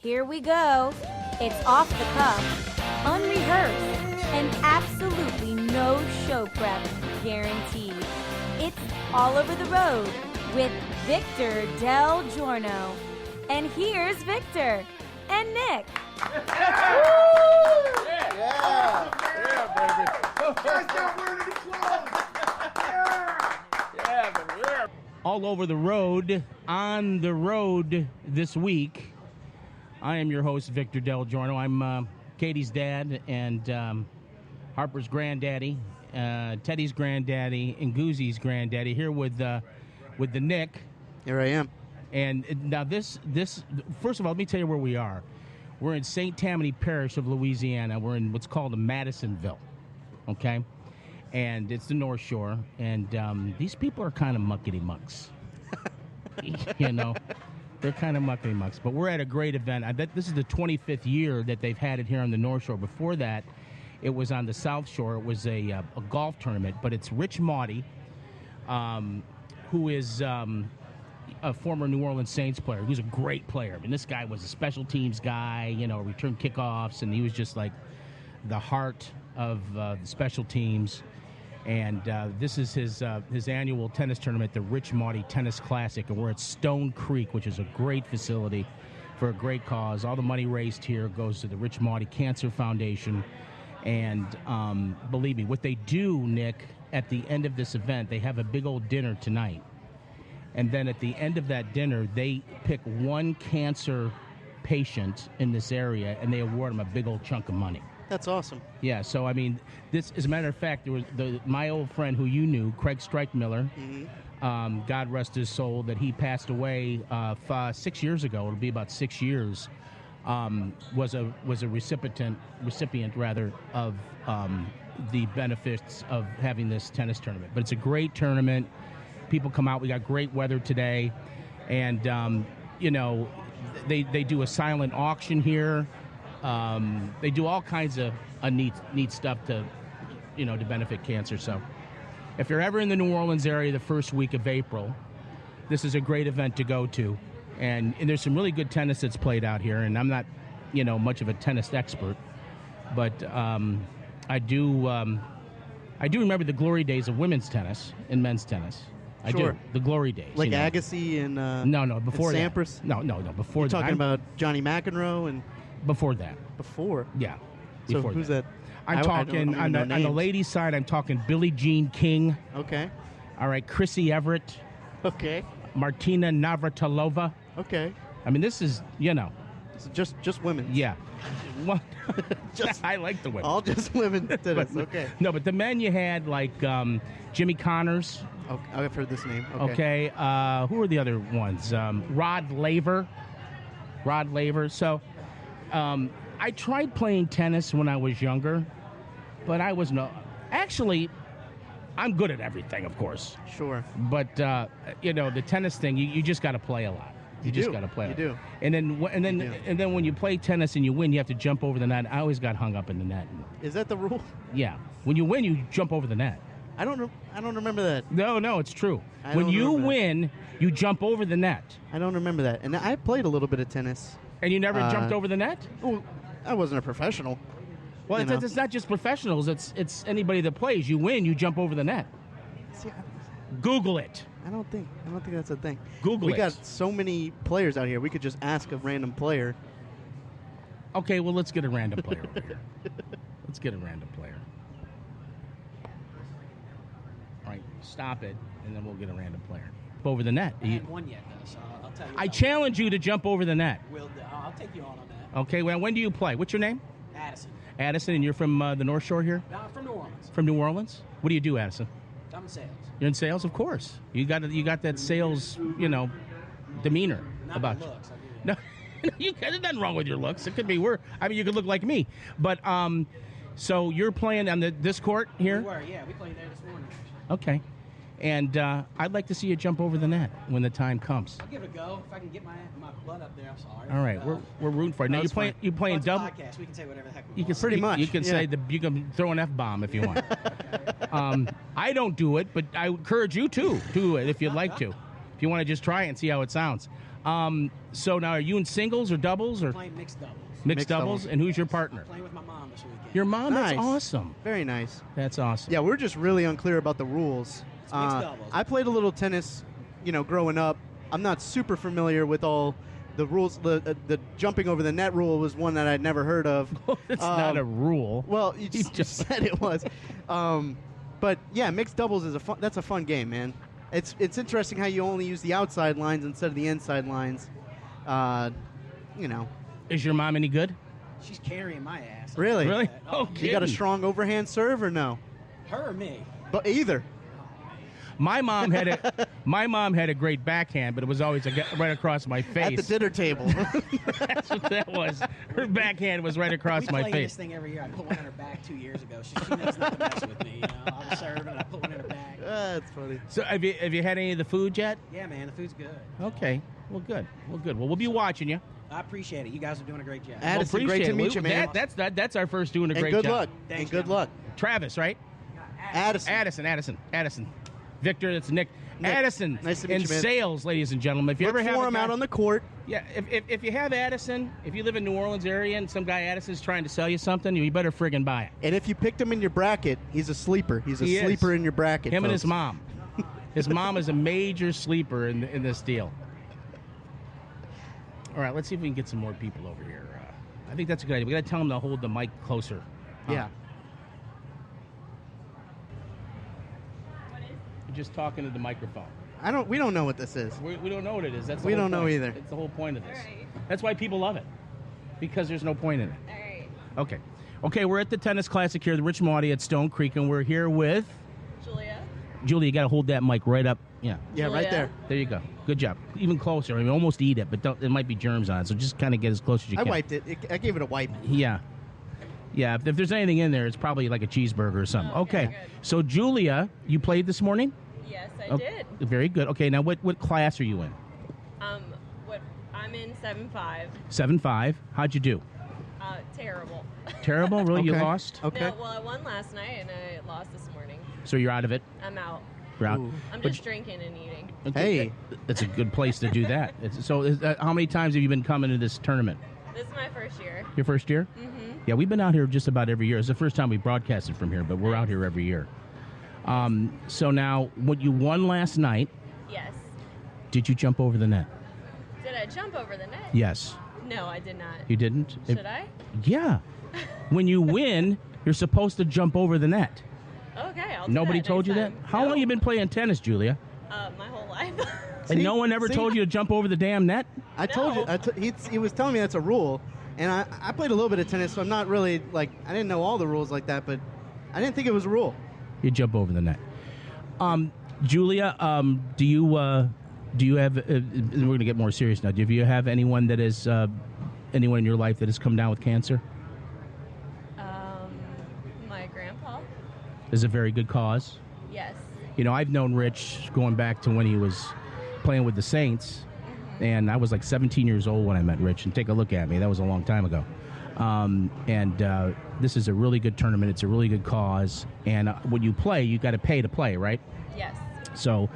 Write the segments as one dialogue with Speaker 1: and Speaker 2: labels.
Speaker 1: Here we go. It's off the cuff, unrehearsed, and absolutely no show prep guaranteed. It's All Over the Road with Victor DelGiorno. And here's Victor and Nick.
Speaker 2: Yeah, baby. Guys got word of the clothes. Yeah, baby.
Speaker 3: All over the road, on the road this week. I am your host, Victor DelGiorno. I'm Katie's dad and Harper's granddaddy, Teddy's granddaddy, and Goosey's granddaddy. Here with the Nick.
Speaker 4: Here I am.
Speaker 3: And now this. First of all, let me tell you where we are. We're in St. Tammany Parish of Louisiana. We're in what's called a Madisonville, okay? And it's the North Shore. And these people are kind of muckety-mucks. You know, they're kind of muckety-mucks. But we're at a great event. I bet this is the 25th year that they've had it here on the North Shore. Before that, it was on the South Shore. It was a golf tournament. But it's Rich Mauti, who is a former New Orleans Saints player. He was a great player. I mean, this guy was a special teams guy, you know, return kickoffs, and he was just like the heart of the special teams. And this is his annual tennis tournament, the Rich Mauti Tennis Classic, and we're at Stone Creek, which is a great facility for a great cause. All the money raised here goes to the Rich Mauti Cancer Foundation. And believe me, what they do, Nick, at the end of this event, they have a big old dinner tonight. And then at the end of that dinner, they pick one cancer patient in this area, and they award them a big old chunk of money.
Speaker 4: That's awesome.
Speaker 3: Yeah, so, I mean, this, as a matter of fact, there was my old friend who you knew, Craig Streichmiller, God rest his soul, that he passed away 6 years ago. It'll be about 6 years. Was a recipient of the benefits of having this tennis tournament. But it's a great tournament. People come out. We got great weather today, and you know, they do a silent auction here. They do all kinds of neat stuff to benefit cancer. So, if you're ever in the New Orleans area the first week of April, this is a great event to go to, and there's some really good tennis that's played out here. And I'm not, much of a tennis expert, but I do remember the glory days of women's tennis and men's tennis. I do. The glory days.
Speaker 4: Like Agassi and
Speaker 3: no, before
Speaker 4: and
Speaker 3: that.
Speaker 4: Sampras?
Speaker 3: No, before
Speaker 4: You're
Speaker 3: that.
Speaker 4: talking about Johnny McEnroe and
Speaker 3: before that.
Speaker 4: Before?
Speaker 3: Yeah.
Speaker 4: So
Speaker 3: before
Speaker 4: who's that?
Speaker 3: I'm talking on the ladies' side. I'm talking Billie Jean King.
Speaker 4: Okay.
Speaker 3: All right, Chrissy Everett.
Speaker 4: Okay.
Speaker 3: Martina Navratilova.
Speaker 4: Okay.
Speaker 3: I mean, this is
Speaker 4: It's just women.
Speaker 3: Yeah. Well, I like the women.
Speaker 4: All just women tennis. Okay.
Speaker 3: No, but the men you had like Jimmy Connors.
Speaker 4: Okay, I've heard this name.
Speaker 3: Okay. Who are the other ones? Rod Laver. So, I tried playing tennis when I was younger, but I was actually, I'm good at everything, of course.
Speaker 4: Sure.
Speaker 3: But the tennis thing, you just got to play a lot. You just got to play.
Speaker 4: You do.
Speaker 3: And then when you play tennis and you win, you have to jump over the net. I always got hung up in the net.
Speaker 4: Is that the rule?
Speaker 3: Yeah. When you win, you jump over the net.
Speaker 4: I don't remember that.
Speaker 3: No, it's true. When you win, you jump over the net.
Speaker 4: I don't remember that. And I played a little bit of tennis.
Speaker 3: And you never jumped over the net?
Speaker 4: Well, I wasn't a professional.
Speaker 3: Well, it's not just professionals. It's anybody that plays. You win, you jump over the net.
Speaker 4: See,
Speaker 3: Google it.
Speaker 4: I don't think that's a thing.
Speaker 3: Google it.
Speaker 4: We got so many players out here. We could just ask a random player.
Speaker 3: Okay, well, let's get a random player over here. Let's get a random player. All right, stop it, and then we'll get a random player. Over the net.
Speaker 5: I haven't won yet, though, so I'll tell you.
Speaker 3: I challenge you to jump over the net.
Speaker 5: I'll take you on that.
Speaker 3: Okay, well, when do you play? What's your name? Addison, and you're from the North Shore here?
Speaker 5: From New Orleans.
Speaker 3: From New Orleans? What do you do, Addison?
Speaker 5: I'm in sales.
Speaker 3: You're in sales, of course. You got that sales, demeanor
Speaker 5: Not
Speaker 3: about
Speaker 5: my
Speaker 3: you.
Speaker 5: looks, I'll give you that.
Speaker 3: There's nothing wrong with your looks. It could be you could look like me. But so you're playing on this court here?
Speaker 5: We played there this morning.
Speaker 3: Okay. And I'd like to see you jump over the net when the time comes.
Speaker 5: I'll give it a go. If I can get my butt up there, I'm sorry.
Speaker 3: All right, we're rooting for it. Now you playing double.
Speaker 5: Podcast. We can say whatever the heck we
Speaker 3: You
Speaker 5: want.
Speaker 3: can
Speaker 4: Pretty much,
Speaker 3: You can say you can throw an F-bomb if you want. I don't do it, but I encourage you to do it if you'd like to. If you want to just try it and see how it sounds. So now, are you in singles or doubles or
Speaker 5: Playing mixed doubles.
Speaker 3: mixed doubles? And who's your partner?
Speaker 5: Playing with my mom this weekend.
Speaker 3: Your mom?
Speaker 4: Nice.
Speaker 3: That's awesome.
Speaker 4: Very nice.
Speaker 3: That's awesome.
Speaker 4: Yeah, we're just really unclear about the rules.
Speaker 5: It's mixed doubles.
Speaker 4: I played a little tennis, growing up. I'm not super familiar with all the rules. The jumping over the net rule was one that I'd never heard of.
Speaker 3: It's not a rule.
Speaker 4: Well, you just said it was. But yeah, mixed doubles is that's a fun game, man. It's interesting how you only use the outside lines instead of the inside lines.
Speaker 3: Is your mom any good?
Speaker 5: She's carrying my ass.
Speaker 4: Really?
Speaker 3: Really?
Speaker 5: Oh,
Speaker 4: You got a strong overhand serve or no?
Speaker 5: Her or me?
Speaker 4: But either.
Speaker 3: My mom had a great backhand, but it was always right across my face.
Speaker 4: At the dinner table.
Speaker 3: That's what that was. Her backhand was right across
Speaker 5: We
Speaker 3: my
Speaker 5: play
Speaker 3: face.
Speaker 5: this thing every year. I put one in her back 2 years ago. She knows not to mess with me. I was serving and I put one in her back.
Speaker 4: That's funny.
Speaker 3: So have you had any of the food yet?
Speaker 5: Yeah, man, the food's good.
Speaker 3: Okay. Well, good. Well, we'll be watching you.
Speaker 5: I appreciate it. You guys are doing a great job.
Speaker 4: Addison,
Speaker 3: Well,
Speaker 4: great to
Speaker 3: appreciate
Speaker 4: meet
Speaker 3: it.
Speaker 4: you, man.
Speaker 3: That's our first doing a
Speaker 4: And
Speaker 3: great
Speaker 4: good
Speaker 3: job.
Speaker 4: luck.
Speaker 5: Thanks,
Speaker 4: And good
Speaker 5: gentlemen.
Speaker 4: luck.
Speaker 3: Travis, right? Addison. Victor, that's Nick.
Speaker 4: Nick,
Speaker 3: Addison
Speaker 4: nice to meet
Speaker 3: in
Speaker 4: you, man.
Speaker 3: sales, ladies and gentlemen. If you
Speaker 4: Look
Speaker 3: ever have
Speaker 4: for
Speaker 3: a
Speaker 4: him
Speaker 3: guy-
Speaker 4: out on the court.
Speaker 3: Yeah, if you have Addison, if you live in New Orleans area and some guy Addison's trying to sell you something, you better friggin' buy it.
Speaker 4: And if you picked him in your bracket, he's a sleeper. He's a
Speaker 3: He is.
Speaker 4: sleeper in your bracket.
Speaker 3: Him and
Speaker 4: folks.
Speaker 3: his mom. His mom is a major sleeper in this deal. All right, let's see if we can get some more people over here. I think that's a good idea. We got to tell them to hold the mic closer.
Speaker 4: Yeah.
Speaker 3: You're just talking to the microphone.
Speaker 4: We don't know what this is.
Speaker 3: We don't know what it is. That's the
Speaker 4: We
Speaker 3: whole
Speaker 4: don't know
Speaker 3: point.
Speaker 4: either.
Speaker 3: It's the whole point of this.
Speaker 6: Alright.
Speaker 3: That's why people love it, because there's no point in it.
Speaker 6: All right.
Speaker 3: Okay, we're at the Tennis Classic here, the Rich Mauti at Stone Creek, and we're here with
Speaker 6: Julia.
Speaker 3: Julie. You got to hold that mic right up. Yeah,
Speaker 4: Yeah, right
Speaker 6: Julia.
Speaker 4: there.
Speaker 3: there you go. Good job. Even closer. I mean, almost eat it, but there might be germs on it, so just kind of get as close as you
Speaker 4: I
Speaker 3: can.
Speaker 4: wiped it. I gave it a wipe.
Speaker 3: Yeah. Yeah, if there's anything in there, it's probably like a cheeseburger or something.
Speaker 6: Oh, okay,
Speaker 3: Okay,
Speaker 6: good.
Speaker 3: so Julia, you played this morning?
Speaker 6: Yes, I
Speaker 3: Oh,
Speaker 6: did.
Speaker 3: Very good. Okay, now what class are you in?
Speaker 6: What I'm in 7.5.
Speaker 3: 7.5. How'd you do?
Speaker 6: Terrible.
Speaker 3: Terrible? Really? You
Speaker 4: Okay.
Speaker 3: lost?
Speaker 4: Okay.
Speaker 6: No, well, I won last night and I lost this morning.
Speaker 3: So you're out of it?
Speaker 6: I'm out.
Speaker 3: You're out?
Speaker 4: Ooh.
Speaker 6: I'm
Speaker 3: But-
Speaker 6: just drinking and eating.
Speaker 3: Okay,
Speaker 4: Hey.
Speaker 3: That's a good place to do that. How many times have you been coming to this tournament?
Speaker 6: This is my first year.
Speaker 3: Your first year?
Speaker 6: Mm-hmm.
Speaker 3: Yeah, we've been out here just about every year. It's the first time we broadcasted from here, but we're out here every year. So now, what you won last night,
Speaker 6: Yes.
Speaker 3: did you jump over the net?
Speaker 6: Did I jump over the net?
Speaker 3: Yes.
Speaker 6: No, I did not.
Speaker 3: You didn't?
Speaker 6: Should I?
Speaker 3: Yeah. When you win, you're supposed to jump over the net.
Speaker 6: Okay, I'll do
Speaker 3: Nobody
Speaker 6: that
Speaker 3: told you
Speaker 6: next
Speaker 3: that?
Speaker 6: time.
Speaker 3: How
Speaker 6: No.
Speaker 3: long you been playing tennis, Julia?
Speaker 6: My whole life.
Speaker 3: And
Speaker 4: See?
Speaker 3: no one ever
Speaker 4: See?
Speaker 3: told you to jump over the damn net?
Speaker 4: I told you.
Speaker 6: No.
Speaker 4: He was telling me that's a rule, and I played a little bit of tennis, so I'm not really I didn't know all the rules like that, but I didn't think it was a rule.
Speaker 3: You jump over the net. Julia, do you have? We're going to get more serious now. Do you have anyone that is anyone in your life that has come down with cancer?
Speaker 6: My grandpa.
Speaker 3: Is a very good cause.
Speaker 6: Yes.
Speaker 3: You know, I've known Rich going back to when he was playing with the Saints, and I was like 17 years old when I met Rich. And take a look at me; that was a long time ago. This is a really good tournament. It's a really good cause, and when you play, you got to pay to play, right?
Speaker 6: Yes.
Speaker 3: So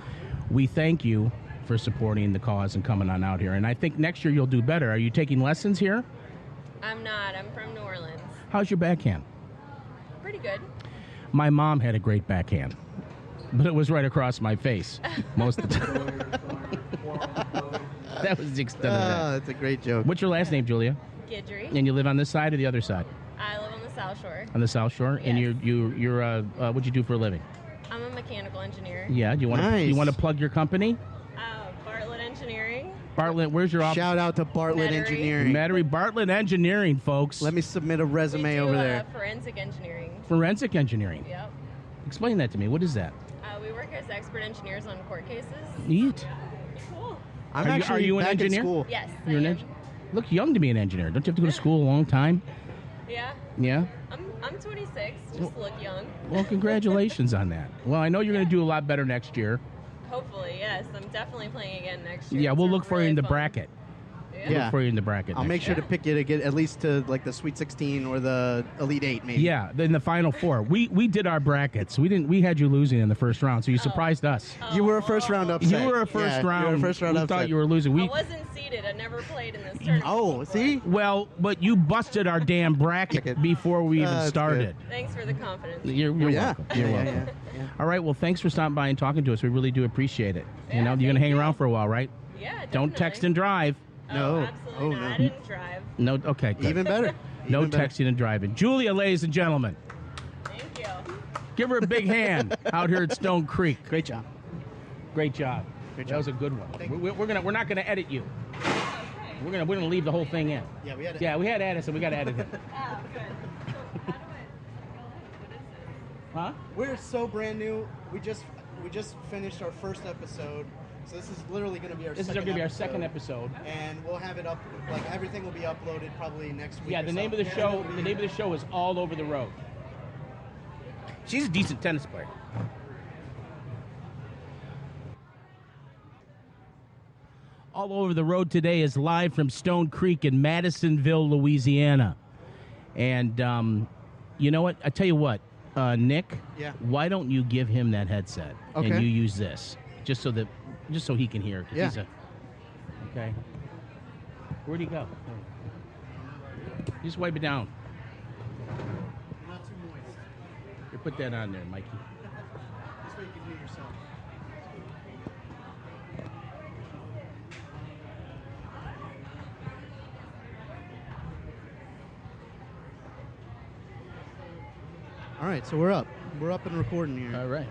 Speaker 3: we thank you for supporting the cause and coming on out here. And I think next year you'll do better. Are you taking lessons here?
Speaker 6: I'm not. I'm from New Orleans.
Speaker 3: How's your backhand?
Speaker 6: Pretty good.
Speaker 3: My mom had a great backhand, but it was right across my face most of the time. That was the extent of that.
Speaker 4: That's a great joke.
Speaker 3: What's your last name, Julia?
Speaker 6: Gidry.
Speaker 3: And you live on this side or the other side?
Speaker 6: I live on the South Shore.
Speaker 3: On the South Shore? And
Speaker 6: Yes.
Speaker 3: you're what'd you do for a living?
Speaker 6: I'm a mechanical engineer.
Speaker 3: Yeah. Do you want to
Speaker 4: Nice.
Speaker 3: plug your company?
Speaker 6: Bartlett Engineering.
Speaker 3: Bartlett, where's your office?
Speaker 4: Shout out to Bartlett
Speaker 6: Metairie.
Speaker 4: Engineering.
Speaker 3: Metairie Bartlett Engineering, folks.
Speaker 4: Let me submit a resume
Speaker 6: we do,
Speaker 4: over there.
Speaker 6: Forensic engineering.
Speaker 3: Forensic engineering.
Speaker 6: Yep.
Speaker 3: Explain that to me. What is that?
Speaker 6: We work as expert engineers on court cases.
Speaker 3: Neat.
Speaker 6: Cool.
Speaker 4: I'm
Speaker 3: Are you-
Speaker 4: actually
Speaker 3: are you an
Speaker 4: back
Speaker 3: engineer?
Speaker 4: at school.
Speaker 6: Yes.
Speaker 3: You're an
Speaker 6: I am.
Speaker 3: engineer. Look young to be an engineer. Don't you have to go to school a long time?
Speaker 6: Yeah.
Speaker 3: Yeah.
Speaker 6: I'm 26. Just look young.
Speaker 3: Well, congratulations on that. Well, I know you're going to do a lot better next year.
Speaker 6: Hopefully, yes. I'm definitely playing again next year.
Speaker 3: Yeah, we'll
Speaker 6: It's
Speaker 3: look for you
Speaker 6: really
Speaker 3: in the
Speaker 6: fun.
Speaker 3: bracket.
Speaker 4: Yeah.
Speaker 3: Look for you in the bracket.
Speaker 4: I'll
Speaker 3: next
Speaker 4: make sure
Speaker 3: year.
Speaker 4: to pick you to get at least to like the Sweet 16 or the Elite 8, maybe.
Speaker 3: Yeah, in the Final Four. We did our brackets. We had you losing in the first round, so you surprised us.
Speaker 4: You were a first round upset.
Speaker 3: You were a first round.
Speaker 4: You were a first round
Speaker 3: we
Speaker 4: upset.
Speaker 3: thought you were losing.
Speaker 6: I wasn't seeded. I never played in this tournament.
Speaker 4: Oh,
Speaker 6: before.
Speaker 4: see?
Speaker 3: Well, but you busted our damn bracket before we even
Speaker 4: That's
Speaker 3: started.
Speaker 6: Thanks for the confidence.
Speaker 3: You're
Speaker 4: Yeah.
Speaker 3: welcome. You're
Speaker 4: Yeah,
Speaker 3: welcome.
Speaker 4: yeah.
Speaker 3: All right. Well, thanks for stopping by and talking to us. We really do appreciate it.
Speaker 6: Yeah,
Speaker 3: You're going to
Speaker 6: thank
Speaker 3: hang
Speaker 6: you.
Speaker 3: around for a while, right?
Speaker 6: Yeah, definitely.
Speaker 3: Don't text and drive.
Speaker 4: No.
Speaker 6: Oh, absolutely
Speaker 4: Oh,
Speaker 6: not.
Speaker 4: no.
Speaker 6: I didn't drive.
Speaker 3: No. Okay. Good.
Speaker 4: Even better.
Speaker 3: No
Speaker 4: Even better.
Speaker 3: texting and driving. Julia, ladies and gentlemen,
Speaker 6: Thank you.
Speaker 3: give her a big hand out here at Stone Creek.
Speaker 4: Great job.
Speaker 3: Great job.
Speaker 4: Great
Speaker 3: That
Speaker 4: job.
Speaker 3: was a good one.
Speaker 4: Thank you.
Speaker 3: We're not gonna edit you. We're gonna leave the whole thing in.
Speaker 4: Yeah, we had it.
Speaker 3: Yeah, we had Addison. We got to edit him.
Speaker 6: Oh, good.
Speaker 3: Huh?
Speaker 4: We're so brand new. We just finished our first episode, so this is literally going to be our.
Speaker 3: This is
Speaker 4: second
Speaker 3: gonna be our second episode.
Speaker 4: and we'll have it up. Like everything will be uploaded probably next week.
Speaker 3: Yeah,
Speaker 4: or
Speaker 3: the name of the
Speaker 4: something.
Speaker 3: show. The name of the show is All Over the Road. She's a decent tennis player. All Over the Road today is live from Stone Creek in Madisonville, Louisiana. And you know what? I tell you what, Nick.
Speaker 4: Yeah.
Speaker 3: Why don't you give him that headset
Speaker 4: Okay.
Speaker 3: and you use this just so he can hear? 'Cause
Speaker 4: Yeah.
Speaker 3: Okay. Where'd he go? Just wipe it down.
Speaker 4: Not too moist.
Speaker 3: Here, put that on there, Mikey.
Speaker 4: This way you can hear yourself. All right, so we're up. We're up and recording here.
Speaker 3: All right.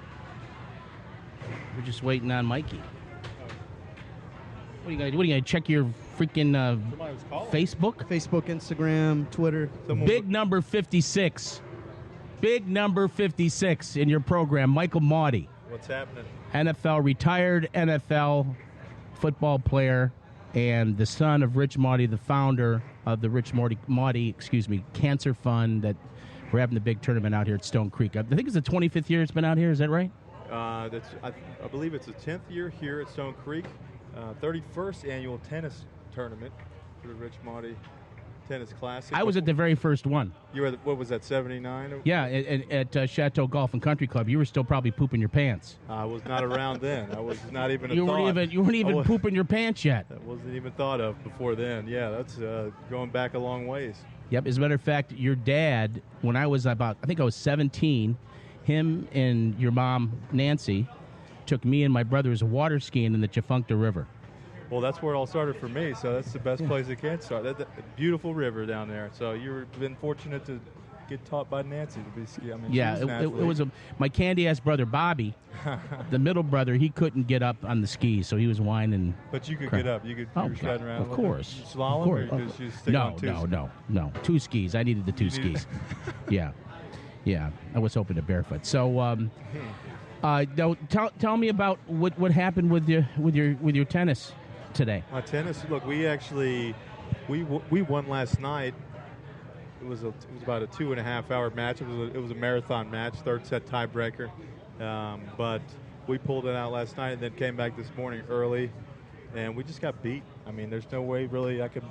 Speaker 3: We're just waiting on Mikey. What are you gonna check your freaking Facebook?
Speaker 4: Facebook, Instagram, Twitter.
Speaker 3: Big number 56. Big number 56 in your program, Michael Mauti.
Speaker 2: What's happening?
Speaker 3: Retired NFL football player, and the son of Rich Mauti, the founder of the Rich Mauti Cancer Fund. That we're having the big tournament out here at Stone Creek. I think it's the 25th year it's been out here. Is that right?
Speaker 2: I believe it's the 10th year here at Stone Creek. 31st annual tennis tournament for the Rich Mauti Tennis Classic.
Speaker 3: I was at the very first one.
Speaker 2: You were, what was that, 79?
Speaker 3: Yeah, at Chateau Golf and Country Club. You were still probably pooping your pants.
Speaker 2: I was not around then. I was not even a
Speaker 3: You
Speaker 2: thought.
Speaker 3: weren't even pooping your pants yet.
Speaker 2: That wasn't even thought of before then. Yeah, that's going back a long ways.
Speaker 3: Yep. As a matter of fact, your dad, when I was I think I was 17, him and your mom, Nancy, took me and my brothers water skiing in the Chafuncta River.
Speaker 2: Well, that's where it all started for me, so that's the best place it can start. That beautiful river down there. So you've been fortunate to get taught by Nancy to be ski. I mean,
Speaker 3: Yeah,
Speaker 2: she was an
Speaker 3: it
Speaker 2: athlete.
Speaker 3: was my candy-ass brother, Bobby, the middle brother, he couldn't get up on the skis, so he was whining.
Speaker 2: But you could
Speaker 3: Crap.
Speaker 2: get up. You
Speaker 3: Oh,
Speaker 2: were sliding around.
Speaker 3: of course.
Speaker 2: Slalom,
Speaker 3: Of course.
Speaker 2: or just you stick on two?
Speaker 3: No. 2 skis. I needed the 2
Speaker 2: You needed-
Speaker 3: skis. Yeah. I was hoping to barefoot. So, now, tell me about what happened with your tennis today.
Speaker 2: My tennis. Look, we actually we won last night. It was about a 2.5 hour match. It was a marathon match, third set tiebreaker. But we pulled it out last night and then came back this morning early, and we just got beat. I mean, there's no way really I could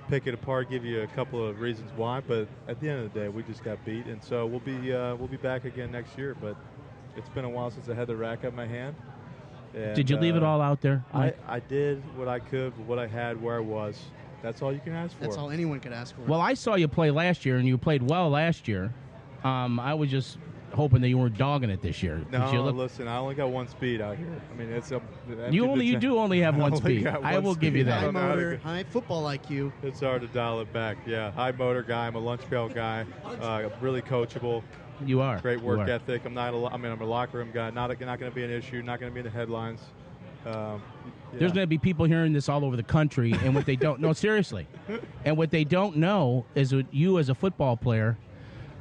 Speaker 2: pick it apart, give you a couple of reasons why, but at the end of the day, we just got beat, and so we'll be back again next year. But it's been a while since I had the racket in my hand. And,
Speaker 3: Did you leave it all out there?
Speaker 2: I did what I could with what I had where I was. That's all you can ask for.
Speaker 4: That's all anyone could ask for.
Speaker 3: Well, I saw you play last year, and you played well last year. I was just hoping that you weren't dogging it this year.
Speaker 2: No,
Speaker 3: You look-
Speaker 2: listen, I only got one speed out here. I mean, it's a.
Speaker 3: you do only have one
Speaker 2: I only
Speaker 3: speed.
Speaker 2: got
Speaker 3: I
Speaker 2: one
Speaker 3: will give you
Speaker 2: speed. I
Speaker 3: that.
Speaker 4: high
Speaker 2: don't know how to
Speaker 4: motor,
Speaker 2: go-
Speaker 4: high football IQ.
Speaker 2: It's hard to dial it back. Yeah, high motor guy. I'm a lunch pail guy. Really coachable.
Speaker 3: You are.
Speaker 2: Great
Speaker 3: You
Speaker 2: work
Speaker 3: are.
Speaker 2: ethic. I'm a locker room guy. Not going to be an issue. Not going to be in the headlines.
Speaker 3: There's going to be people hearing this all over the country, and what they don't know, seriously, and what they don't know is that you, as a football player,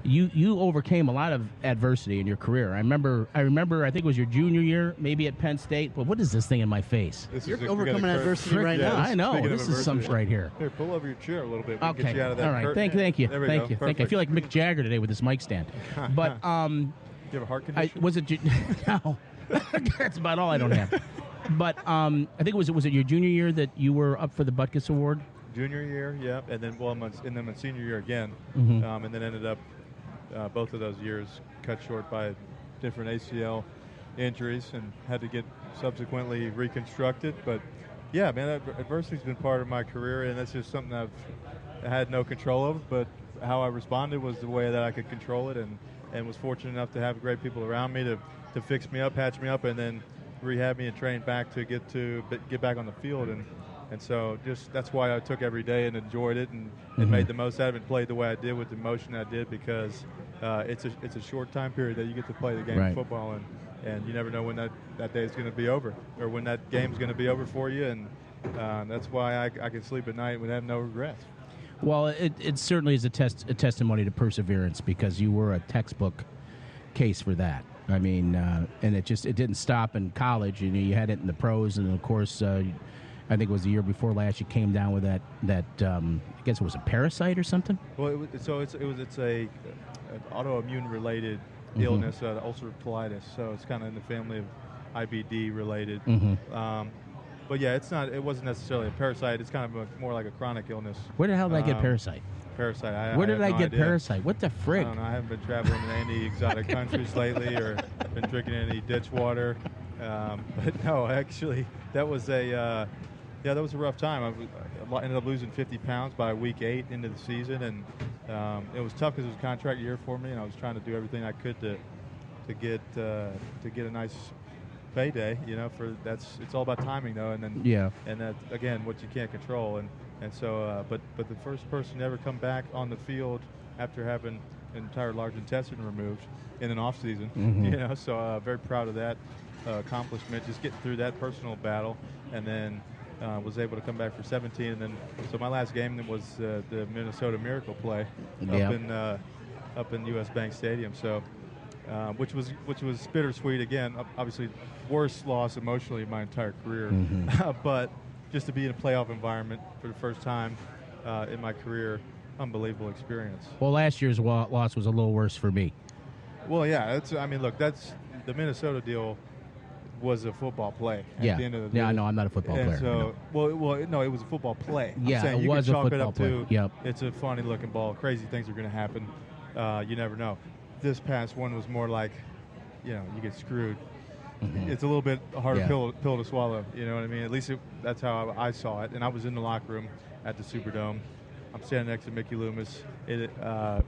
Speaker 3: you overcame a lot of adversity in your career. I remember. I think it was your junior year, maybe at Penn State. But what is this thing in my face?
Speaker 4: You're overcoming adversity right
Speaker 3: Yeah,
Speaker 4: now.
Speaker 3: I know.
Speaker 2: Speaking of
Speaker 3: This is some
Speaker 2: adversity.
Speaker 3: right here.
Speaker 2: Here, pull over your chair a little bit. We can
Speaker 3: Okay.
Speaker 2: Get you out of that
Speaker 3: All right.
Speaker 2: curtain.
Speaker 3: Thank you.
Speaker 2: There we
Speaker 3: Thank
Speaker 2: go.
Speaker 3: you.
Speaker 2: Perfect.
Speaker 3: I feel like Mick Jagger today with this mic stand. But
Speaker 2: You have a heart condition?
Speaker 3: was it? No, that's about all I don't have. But I think was it your junior year that you were up for the Butkus Award?
Speaker 2: Junior year, yeah, and then my senior year again,
Speaker 3: Mhm.
Speaker 2: and then ended up both of those years cut short by different ACL injuries and had to get subsequently reconstructed. But yeah, man, adversity's been part of my career, and that's just something I've had no control of. But how I responded was the way that I could control it, and was fortunate enough to have great people around me to fix me up, patch me up, and then rehab me and train back to get back on the field. And so just that's why I took every day and enjoyed it and made the most out of it and played the way I did with the emotion I did, because it's a short time period that you get to play the game of football, and you never know when that day is going to be over or when that game's going to be over for you. And that's why I can sleep at night and have no regrets.
Speaker 3: Well, it certainly is a testimony to perseverance, because you were a textbook case for that. I mean, and it didn't stop in college. You had it in the pros, and of course, I think it was the year before last you came down with that I guess it was a parasite or something.
Speaker 2: Well, it's an autoimmune related illness, ulcerative colitis. So it's kind of in the family of IBD related. But yeah, it wasn't necessarily a parasite. It's kind of more like a chronic illness.
Speaker 3: Where the hell did I get parasite?
Speaker 2: Parasite.
Speaker 3: Where did I get
Speaker 2: idea.
Speaker 3: Parasite? What the frig?
Speaker 2: I don't know. I haven't been traveling in any exotic countries lately, or been drinking any ditch water. But no, actually, that was a rough time. I ended up losing 50 pounds by week 8 into the season, and it was tough because it was a contract year for me, and I was trying to do everything I could to get a nice payday. It's all about timing though, and then and that again what you can't control, and so but the first person to ever come back on the field after having an entire large intestine removed in an off season, so very proud of that accomplishment, just getting through that personal battle, and then was able to come back for 17, and then so my last game was the Minnesota Miracle play up in U.S. Bank Stadium, so which was bittersweet again. Obviously, worst loss emotionally in my entire career, but just to be in a playoff environment for the first time in my career, unbelievable experience.
Speaker 3: Well, last year's loss was a little worse for me.
Speaker 2: Well, yeah, that's the Minnesota deal. Was a football play at the end of the day.
Speaker 3: Yeah, I know. I'm not a football player.
Speaker 2: So, no, it was a football play.
Speaker 3: Yeah,
Speaker 2: I'm saying
Speaker 3: it
Speaker 2: you
Speaker 3: was
Speaker 2: can
Speaker 3: a
Speaker 2: chalk
Speaker 3: football
Speaker 2: it up
Speaker 3: play.
Speaker 2: to,
Speaker 3: Yep.
Speaker 2: It's a funny-looking ball. Crazy things are going to happen. You never know. This past one was more like, you get screwed. It's a little bit harder pill to swallow. You know what I mean? At least that's how I saw it. And I was in the locker room at the Superdome. I'm standing next to Mickey Loomis,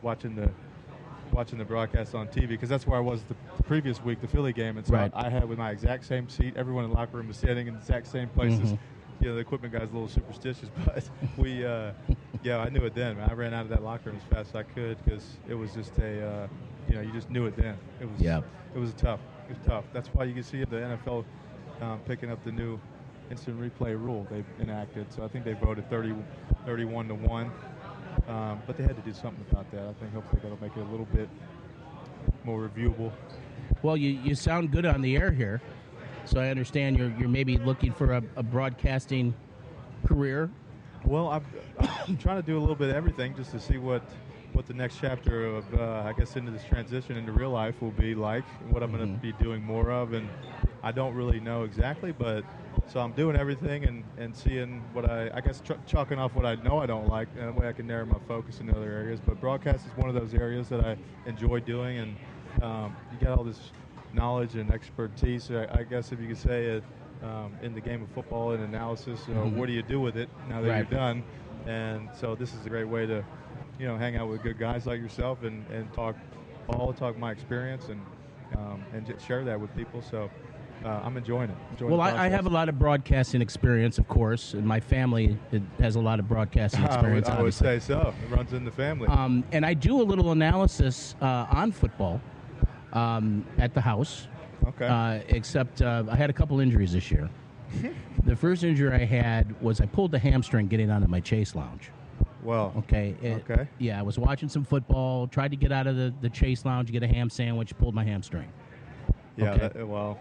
Speaker 2: watching the broadcast on TV, because that's where I was the previous week, the Philly game, and so I had with my exact same seat. Everyone in the locker room was standing in the exact same places. The equipment guy's a little superstitious, but we, I knew it then. Man. I ran out of that locker room as fast as I could, because it was just you just knew it then. It was tough. It was tough. That's why you can see the NFL picking up the new instant replay rule they've enacted. So I think they voted 31-1. But they had to do something about that. I think hopefully that'll make it a little bit more reviewable. Well,
Speaker 3: you sound good on the air here, so I understand you're maybe looking for a broadcasting career.
Speaker 2: Well, I'm trying to do a little bit of everything just to see what the next chapter of, I guess, into this transition into real life will be like, and what I'm going to be doing more of. And I don't really know exactly, but so I'm doing everything and seeing what I guess chalking off what I know I don't like, and that way I can narrow my focus in other areas. But broadcast is one of those areas that I enjoy doing, and you got all this knowledge and expertise, I guess if you could say it, in the game of football and analysis. What do you do with it now that you're done? And so this is a great way to, hang out with good guys like yourself and talk ball, talk my experience, and just share that with people. So I'm enjoying it.
Speaker 3: Well, I have a lot of broadcasting experience, of course, and my family has a lot of broadcasting experience.
Speaker 2: I would say so. It runs in the family.
Speaker 3: And I do a little analysis on football at the house.
Speaker 2: Okay.
Speaker 3: Except I had a couple injuries this year. The first injury I had was I pulled the hamstring getting onto my chase lounge.
Speaker 2: Well.
Speaker 3: Okay.
Speaker 2: Okay.
Speaker 3: Yeah, I was watching some football, tried to get out of the chase lounge, get a ham sandwich, pulled my hamstring.
Speaker 2: Yeah,
Speaker 3: okay.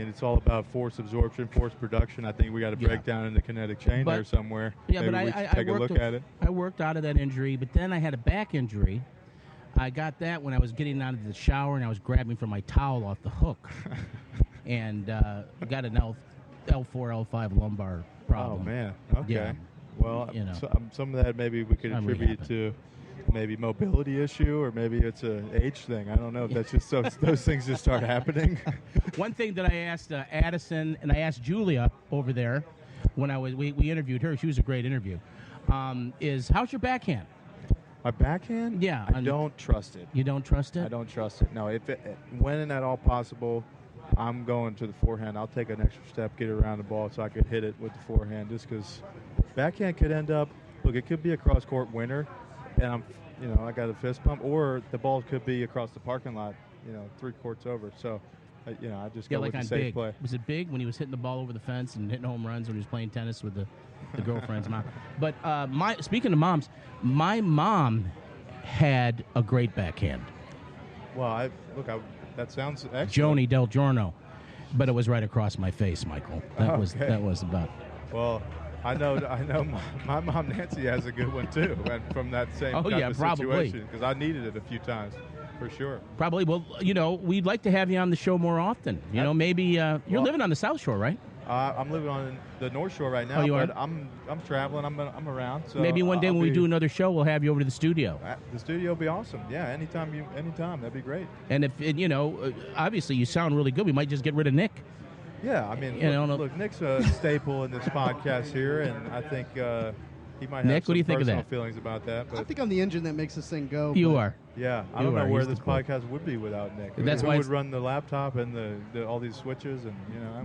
Speaker 2: It's all about force absorption, force production. I think we got to break down in the kinetic chain there somewhere.
Speaker 3: Yeah,
Speaker 2: Maybe
Speaker 3: but
Speaker 2: we should take a look at it.
Speaker 3: I worked out of that injury, but then I had a back injury. I got that when I was getting out of the shower and I was grabbing for my towel off the hook. And got an L4, L5 lumbar problem.
Speaker 2: Oh man. Okay.
Speaker 3: Yeah.
Speaker 2: Well,
Speaker 3: You know.
Speaker 2: some of that maybe we could
Speaker 3: I'm
Speaker 2: attribute
Speaker 3: rehabbing.
Speaker 2: to maybe mobility issue, or maybe it's a age thing. I don't know if that's just those things just start happening.
Speaker 3: One thing that I asked Addison and I asked Julia over there when we interviewed her. She was a great interview. Is how's your backhand?
Speaker 2: My backhand?
Speaker 3: Yeah,
Speaker 2: I don't trust it.
Speaker 3: You don't trust it?
Speaker 2: I don't trust it. No, when at all possible, I'm going to the forehand. I'll take an extra step, get around the ball so I could hit it with the forehand, just because backhand could end up, look, it could be a cross-court winner, and I got a fist pump, or the ball could be across the parking lot, 3 courts over. So, I just go
Speaker 3: like
Speaker 2: with
Speaker 3: on
Speaker 2: the safe
Speaker 3: Big.
Speaker 2: play.
Speaker 3: Was it Big when he was hitting the ball over the fence and hitting home runs when he was playing tennis with the girlfriend's mom? But speaking of moms, my mom had a great backhand.
Speaker 2: Well, that sounds excellent.
Speaker 3: Joni DelGiorno, but it was right across my face, Michael. That was about.
Speaker 2: Well, I know. My mom Nancy has a good one too, and from that same
Speaker 3: Oh,
Speaker 2: type
Speaker 3: yeah,
Speaker 2: of
Speaker 3: probably.
Speaker 2: situation, because I needed it a few times, for sure.
Speaker 3: Probably. Well, we'd like to have you on the show more often. Maybe you're living on the South Shore, right?
Speaker 2: I'm living on the North Shore right now,
Speaker 3: Oh, you
Speaker 2: but
Speaker 3: are?
Speaker 2: I'm traveling. I'm around. So
Speaker 3: Maybe one day
Speaker 2: I'll
Speaker 3: when we
Speaker 2: be-
Speaker 3: do another show, we'll have you over to the studio.
Speaker 2: The studio will be awesome. Yeah, anytime. That'd be great.
Speaker 3: And if obviously you sound really good, we might just get rid of Nick.
Speaker 2: Yeah, I mean, look, Nick's a staple in this podcast here, and I think he might have
Speaker 3: Nick,
Speaker 2: some
Speaker 3: what do you think of
Speaker 2: personal
Speaker 3: that?
Speaker 2: feelings about that.
Speaker 4: I
Speaker 2: but
Speaker 4: think I'm the engine that makes this thing go.
Speaker 3: You
Speaker 4: but-
Speaker 3: are.
Speaker 2: yeah, I
Speaker 3: You
Speaker 2: don't know
Speaker 3: are.
Speaker 2: where
Speaker 3: He's
Speaker 2: this
Speaker 3: the cool.
Speaker 2: podcast would be without Nick.
Speaker 3: That's
Speaker 2: Who
Speaker 3: why
Speaker 2: would
Speaker 3: it's-
Speaker 2: run the laptop and the all these switches and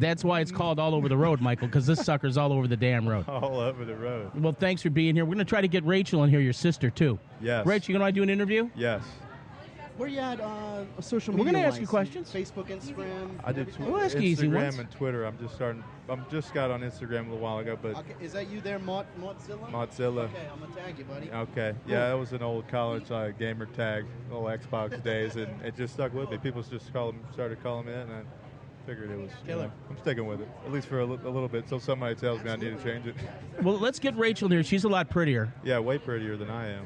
Speaker 3: That's why it's called All Over the Road, Michael, because this sucker's all over the damn road.
Speaker 2: all over the road.
Speaker 3: Well, thanks for being here. We're going to try to get Rachel in here, your sister, too.
Speaker 2: Yes.
Speaker 3: Rachel, you going to do an interview?
Speaker 2: Yes.
Speaker 4: Where you at social
Speaker 3: We're
Speaker 4: media?
Speaker 3: gonna ask you
Speaker 4: wise?
Speaker 3: questions.
Speaker 4: Facebook, Instagram.
Speaker 2: I did
Speaker 4: everything?
Speaker 3: We'll ask you easy
Speaker 2: Instagram
Speaker 3: ones.
Speaker 2: and Twitter. I'm just got on Instagram a little while ago, but
Speaker 4: Okay, is that you there, Mozilla?
Speaker 2: Mozilla.
Speaker 4: Okay, I'm gonna tag you, buddy.
Speaker 2: Okay. Yeah, that was an old college gamer tag, old Xbox days, and it just stuck with me. People just started calling me that, and I figured it was.
Speaker 4: Killer.
Speaker 2: I'm sticking with it, at least for a little bit, so somebody tells me I need to change it.
Speaker 3: Well, let's get Rachel here. She's a lot prettier.
Speaker 2: Yeah, way prettier than I am.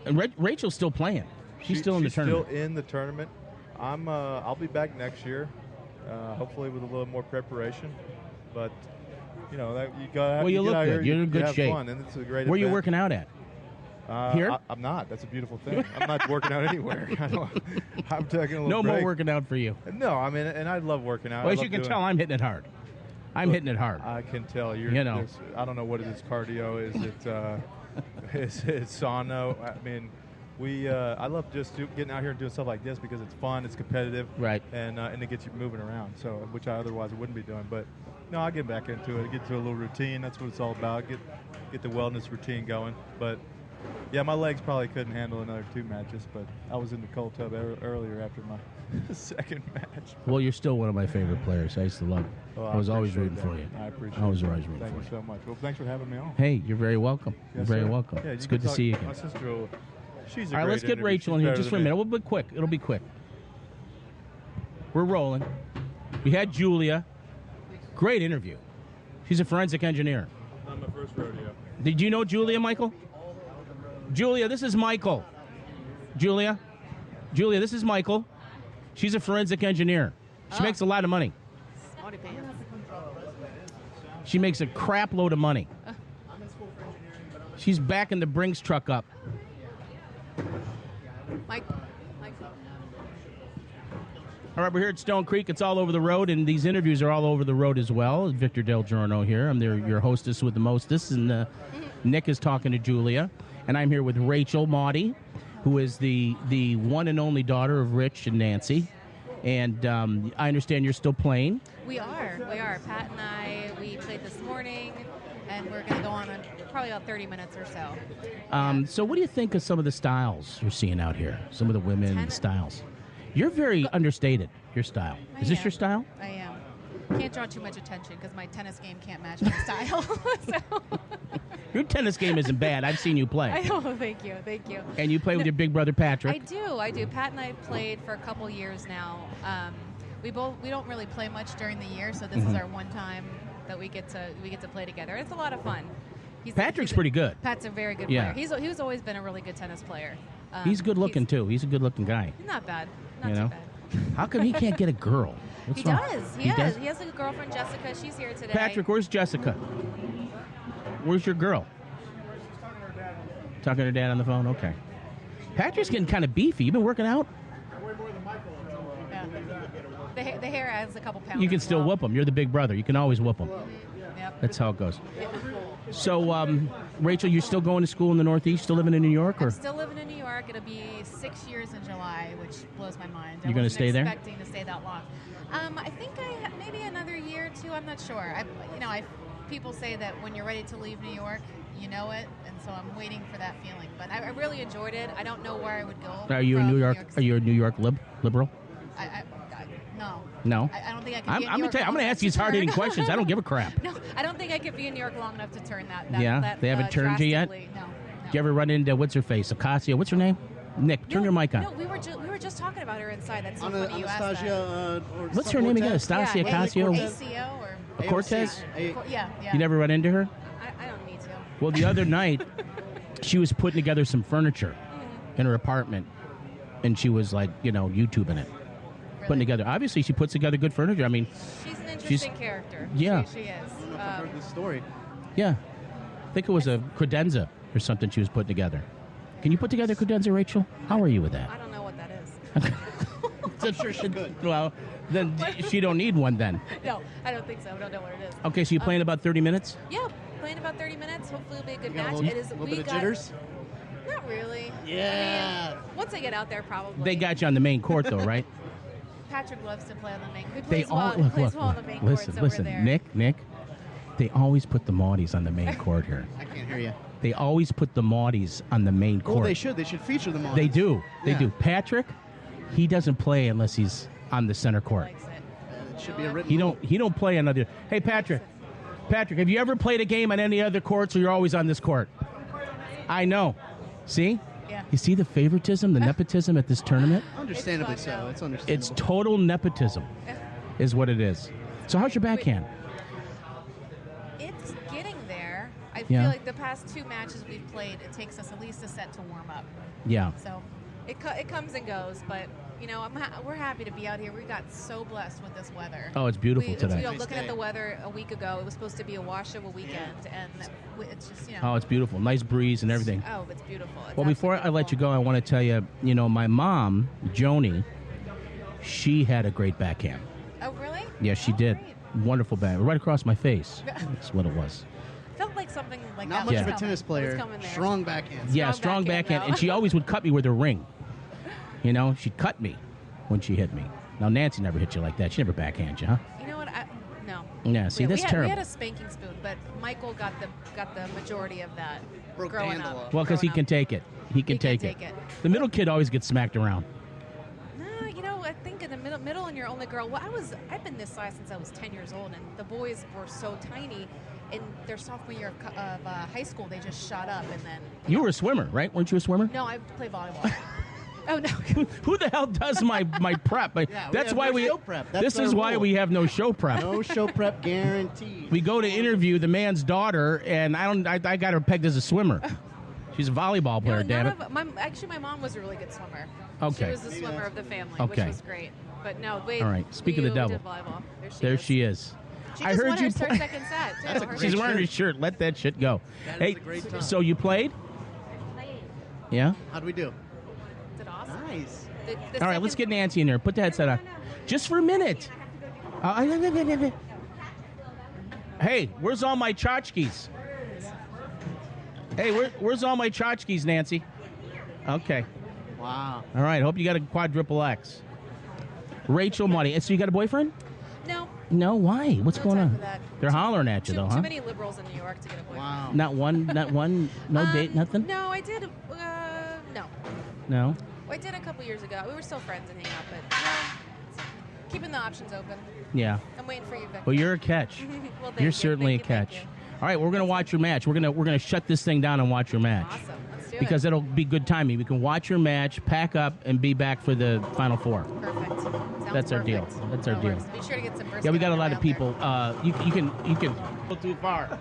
Speaker 3: And Rachel's still playing. She's still in the tournament.
Speaker 2: Still in the tournament. I'll be back next year, hopefully with a little more preparation. But you got.
Speaker 3: Well, you look
Speaker 2: out
Speaker 3: good.
Speaker 2: here,
Speaker 3: You're in
Speaker 2: you
Speaker 3: good
Speaker 2: have
Speaker 3: shape.
Speaker 2: Fun, and it's a great.
Speaker 3: Where are you
Speaker 2: event.
Speaker 3: working out at? Here?
Speaker 2: I'm not. That's a beautiful thing. I'm not working out anywhere. I'm taking a little
Speaker 3: No
Speaker 2: break.
Speaker 3: more working out for you.
Speaker 2: No, I mean, and I love working out.
Speaker 3: Well,
Speaker 2: I
Speaker 3: as
Speaker 2: love
Speaker 3: you can
Speaker 2: doing-
Speaker 3: tell, I'm hitting it hard. I'm hitting it hard.
Speaker 2: I can tell you're.
Speaker 3: You know.
Speaker 2: there's- I don't know what it is. Cardio? Is it? Is it sauna? I mean, I love just getting out here and doing stuff like this because it's fun, it's competitive,
Speaker 3: Right.
Speaker 2: and it gets you moving around. So, which I otherwise wouldn't be doing. But no, I'll get back into it. Get to a little routine. That's what it's all about. Get the wellness routine going. But yeah, my legs probably couldn't handle another 2 matches. But I was in the cold tub earlier after my second match.
Speaker 3: Well, you're still one of my favorite players. I used to love it.
Speaker 2: Well,
Speaker 3: I was always
Speaker 2: appreciate
Speaker 3: rooting for
Speaker 2: that.
Speaker 3: you.
Speaker 2: I appreciate
Speaker 3: I was
Speaker 2: that.
Speaker 3: always rooting
Speaker 2: Thank
Speaker 3: for
Speaker 2: you
Speaker 3: you.
Speaker 2: so much. Well, thanks for having me on.
Speaker 3: Hey, you're very welcome. You're
Speaker 2: Yes,
Speaker 3: very
Speaker 2: sir.
Speaker 3: welcome.
Speaker 2: Yeah,
Speaker 3: It's
Speaker 2: you
Speaker 3: good
Speaker 2: can
Speaker 3: to
Speaker 2: talk-
Speaker 3: see you
Speaker 2: My
Speaker 3: again.
Speaker 2: sister, she's a
Speaker 3: All right,
Speaker 2: great
Speaker 3: let's get
Speaker 2: interview.
Speaker 3: Rachel in
Speaker 2: She's
Speaker 3: here
Speaker 2: better
Speaker 3: just for a
Speaker 2: than me.
Speaker 3: minute. We'll be quick. It'll be quick. We're rolling. We had Julia. Great interview. She's a forensic engineer.
Speaker 2: Not my first rodeo.
Speaker 3: Did you know Julia, Michael? Julia, this is Michael. Julia, this is Michael. She's a forensic engineer. She makes a lot of money.
Speaker 6: Smarty pants.
Speaker 3: She makes a crap load of money. She's backing the Brinks truck up.
Speaker 6: Mike.
Speaker 3: All right, we're here at Stone Creek. It's all over the road, and these interviews are all over the road as well. Victor DelGiorno here. I'm your hostess with the mostest, and Nick is talking to Julia. And I'm here with Rachel Mauti, who is the one and only daughter of Rich and Nancy. And I understand you're still playing.
Speaker 7: We are. Pat and I, we played this morning, and we're going to go on in probably about 30 minutes or so.
Speaker 3: So what do you think of some of the styles you're seeing out here? Some of the women styles. You're very understated, your style.
Speaker 7: I
Speaker 3: Is this
Speaker 7: am.
Speaker 3: your style?
Speaker 7: I am. Can't draw too much attention because my tennis game can't match my style. So.
Speaker 3: Your tennis game isn't bad. I've seen you play.
Speaker 7: I know. Thank you.
Speaker 3: And you play with your big brother Patrick.
Speaker 7: I do. Pat and I played for a couple years now. We don't really play much during the year, so this is our one time that we get to play together. It's a lot of fun.
Speaker 3: Patrick's pretty good.
Speaker 7: Pat's a very good
Speaker 3: Yeah.
Speaker 7: player. He's always been a really good tennis player.
Speaker 3: He's good looking too. He's a good looking guy.
Speaker 7: He's not bad.
Speaker 3: You
Speaker 7: Not
Speaker 3: know?
Speaker 7: too bad.
Speaker 3: How come he can't get a girl? What's
Speaker 7: He
Speaker 3: wrong?
Speaker 7: does. He
Speaker 3: does?
Speaker 7: has a girlfriend, Jessica. She's here today.
Speaker 3: Patrick, where's Jessica? Where's your girl? Talking to her dad on the phone? Okay. Patrick's getting kind of beefy. You been working out?
Speaker 7: Yeah. The hair adds a couple pounds.
Speaker 3: You can
Speaker 7: as
Speaker 3: still
Speaker 7: well.
Speaker 3: whoop him. You're the big brother. You can always whoop him.
Speaker 7: Yep.
Speaker 3: That's how it goes. So, Rachel, you still going to school in the Northeast? Still living in New York? Or?
Speaker 7: I'm still living in New York. It'll be 6 years in July, which blows my mind.
Speaker 3: You're gonna stay there?
Speaker 7: Expecting to stay that long. I think maybe another year or two. I'm not sure. People say that when you're ready to leave New York, you know it, and so I'm waiting for that feeling. But I really enjoyed it. I don't know where I would go.
Speaker 3: Are you in
Speaker 7: from
Speaker 3: New York? Are you a New York liberal?
Speaker 7: No.
Speaker 3: No.
Speaker 7: I don't think I can.
Speaker 3: I'm
Speaker 7: be in New
Speaker 3: gonna
Speaker 7: York
Speaker 3: tell you. I'm
Speaker 7: long
Speaker 3: gonna
Speaker 7: enough
Speaker 3: ask these
Speaker 7: to turn.
Speaker 3: hard-hitting questions. I don't give a crap.
Speaker 7: No, I don't think I could be in New York long enough to turn that.
Speaker 3: Yeah? They haven't turned you yet?
Speaker 7: drastically. No.
Speaker 3: Did you ever run into what's her face, Acacia? What's her name? Nick, turn your mic on.
Speaker 7: No, we were just talking about her inside. That's so funny you asked that.
Speaker 4: Anastasia.
Speaker 3: What's her name again? Anastasia
Speaker 7: Yeah,
Speaker 3: Ocasio?
Speaker 7: ACO or
Speaker 3: Cortez?
Speaker 7: yeah.
Speaker 3: You never run into her?
Speaker 7: I don't need to.
Speaker 3: Well, the other night, she was putting together some furniture in her apartment, and she was like, YouTubing it. Putting together. Obviously, she puts together good furniture. I mean,
Speaker 7: She's an interesting character.
Speaker 3: Yeah.
Speaker 7: She is.
Speaker 4: I've heard this story.
Speaker 3: yeah. I think it was a credenza or something she was putting together. Can you put together credenza, Rachel? How are you with that?
Speaker 7: I don't know what that is.
Speaker 4: I'm sure she could.
Speaker 3: Well, then she don't need one then.
Speaker 7: No, I don't think so. I don't know what it is.
Speaker 3: Okay, so you playing about 30 minutes?
Speaker 7: Yeah, playing about 30 minutes. Hopefully it'll be a good
Speaker 4: Got
Speaker 7: match.
Speaker 4: a little,
Speaker 7: It is.
Speaker 4: little
Speaker 7: We
Speaker 4: bit of
Speaker 7: got
Speaker 4: jitters.
Speaker 7: Not really.
Speaker 4: Yeah.
Speaker 7: I mean, once I get out there, probably.
Speaker 3: They got you on the main court, though, right?
Speaker 7: Patrick loves to play on the main. He
Speaker 3: They
Speaker 7: plays
Speaker 3: all
Speaker 7: well. He
Speaker 3: look,
Speaker 7: plays
Speaker 3: look,
Speaker 7: well on
Speaker 3: look.
Speaker 7: the main
Speaker 3: Listen,
Speaker 7: court, so
Speaker 3: listen,
Speaker 7: we're there.
Speaker 3: Nick. They always put the Maudis on the main court here.
Speaker 4: I can't hear you.
Speaker 3: They always put the Maudis on the main court.
Speaker 4: Well, they should. They should feature them on.
Speaker 3: They do. They
Speaker 4: Yeah.
Speaker 3: do. Patrick, he doesn't play unless he's on the center court.
Speaker 7: Likes it.
Speaker 4: It should be a written
Speaker 3: He
Speaker 4: rule.
Speaker 3: don't play another. Hey, Patrick, have you ever played a game on any other courts, or you're always on this court? I know. See?
Speaker 7: Yeah.
Speaker 3: You see the favoritism, the nepotism at this tournament?
Speaker 4: Understandably
Speaker 7: It's fun,
Speaker 4: so.
Speaker 7: though.
Speaker 4: It's understandable.
Speaker 3: It's total nepotism, is what it is. So how's your backhand?
Speaker 7: It's getting there. I
Speaker 3: Yeah.
Speaker 7: feel like the past two matches we've played, it takes us at least a set to warm up.
Speaker 3: Yeah.
Speaker 7: So it comes and goes, but we're happy to be out here. We got so blessed with this weather.
Speaker 3: Oh, it's beautiful today.
Speaker 4: Nice
Speaker 7: Looking
Speaker 4: day.
Speaker 7: at the weather a week ago, it was supposed to be a wash of a weekend, and it's just
Speaker 3: Oh, it's beautiful. Nice breeze and everything.
Speaker 7: Oh, it's beautiful. It's
Speaker 3: Well, before I let you go, I want to tell you, my mom, Joni, she had a great backhand.
Speaker 7: Oh, really?
Speaker 3: Yeah, she
Speaker 7: Oh,
Speaker 3: did.
Speaker 7: great.
Speaker 3: Wonderful backhand. Right across my face. That's what it was.
Speaker 7: Felt like something like
Speaker 4: Not
Speaker 7: that
Speaker 4: much
Speaker 7: was
Speaker 4: of a
Speaker 7: coming.
Speaker 4: tennis
Speaker 7: It was
Speaker 4: player.
Speaker 7: coming there.
Speaker 4: Strong backhand.
Speaker 3: Yeah,
Speaker 7: Strong
Speaker 3: strong backhand.
Speaker 7: backhand,
Speaker 3: And she
Speaker 7: though.
Speaker 3: always would cut me with her ring. She'd cut me when she hit me. Now, Nancy never hit you like that. She never backhand you, huh?
Speaker 7: You know what? No.
Speaker 3: Yeah, see, that's
Speaker 7: we had,
Speaker 3: terrible.
Speaker 7: We had a spanking spoon, but Michael got the majority of that
Speaker 4: Broke the
Speaker 7: growing
Speaker 4: handle
Speaker 7: up.
Speaker 4: off.
Speaker 3: Well, because he
Speaker 7: growing
Speaker 3: can
Speaker 7: up.
Speaker 3: take it. He can take it. The middle kid always gets smacked around.
Speaker 7: No, I think in the middle, and you're only girl. Well, I've been this size since I was 10 years old, and the boys were so tiny. In their sophomore year of high school, they just shot up, and then.
Speaker 3: You were a swimmer, right? Weren't you a swimmer?
Speaker 7: No, I play volleyball. Oh no.
Speaker 3: Who the hell does my prep? That's
Speaker 4: have
Speaker 3: why
Speaker 4: no
Speaker 3: we.
Speaker 4: show prep. That's
Speaker 3: This
Speaker 4: our
Speaker 3: is why
Speaker 4: rule.
Speaker 3: we have no show prep.
Speaker 4: No show prep guaranteed.
Speaker 3: We go to interview the man's daughter, and I got her pegged as a swimmer. She's a volleyball player, damn it.
Speaker 7: Actually, my mom was a really good swimmer.
Speaker 3: Okay.
Speaker 7: She was the swimmer of the family,
Speaker 3: Okay.
Speaker 7: which was great. But no, wait.
Speaker 3: All right, speak of the devil.
Speaker 7: Did volleyball.
Speaker 3: There she is.
Speaker 7: She
Speaker 3: I
Speaker 7: just
Speaker 3: heard
Speaker 7: won
Speaker 3: you
Speaker 7: her
Speaker 3: play.
Speaker 7: second set. Too.
Speaker 4: That's a
Speaker 7: Her-
Speaker 4: great
Speaker 3: She's wearing her
Speaker 4: shirt.
Speaker 3: shirt. Let that shit go.
Speaker 4: That
Speaker 3: Hey,
Speaker 4: is a great time.
Speaker 3: so you played? Yeah?
Speaker 7: Is
Speaker 4: How'd we do?
Speaker 7: it awesome?
Speaker 4: Nice.
Speaker 7: The
Speaker 3: All right, let's get
Speaker 7: second-
Speaker 3: Nancy in there. Put the headset on. Just for a minute. Hey, where's all my tchotchkes? Hey, where's all my tchotchkes, Nancy? Okay.
Speaker 4: Wow.
Speaker 3: All right, hope you got a quadruple X. Rachel Mauti. So you got a boyfriend?
Speaker 7: No.
Speaker 3: No, why? What's
Speaker 7: No
Speaker 3: going
Speaker 7: time
Speaker 3: on?
Speaker 7: for that.
Speaker 3: They're hollering at you,
Speaker 7: Too,
Speaker 3: though,
Speaker 7: too
Speaker 3: huh?
Speaker 7: many liberals in New York to get a boyfriend.
Speaker 4: Wow.
Speaker 3: Not one, no date, nothing?
Speaker 7: No, I did. No.
Speaker 3: No?
Speaker 7: Well, I did a couple years ago. We were still friends and hanging out, but keeping the options open.
Speaker 3: Yeah.
Speaker 7: I'm waiting for you, Victor.
Speaker 3: Well, you're a catch.
Speaker 7: Well, thank
Speaker 3: You're
Speaker 7: you,
Speaker 3: certainly
Speaker 7: thank
Speaker 3: a
Speaker 7: you, thank
Speaker 3: catch.
Speaker 7: you.
Speaker 3: All right, we're gonna watch your match. We're gonna shut this thing down and watch your match.
Speaker 7: Awesome. Let's do
Speaker 3: Because
Speaker 7: it.
Speaker 3: it'll be good timing. We can watch your match, pack up, and be back for the Final Four.
Speaker 7: Perfect. Sounds
Speaker 3: That's our deal.
Speaker 7: perfect.
Speaker 3: That's our
Speaker 7: That
Speaker 3: deal.
Speaker 7: works. Be sure to get some brisket
Speaker 3: Yeah, we got a
Speaker 7: on
Speaker 3: lot
Speaker 7: your
Speaker 3: of
Speaker 7: way
Speaker 3: people.
Speaker 7: out
Speaker 3: You can go too far.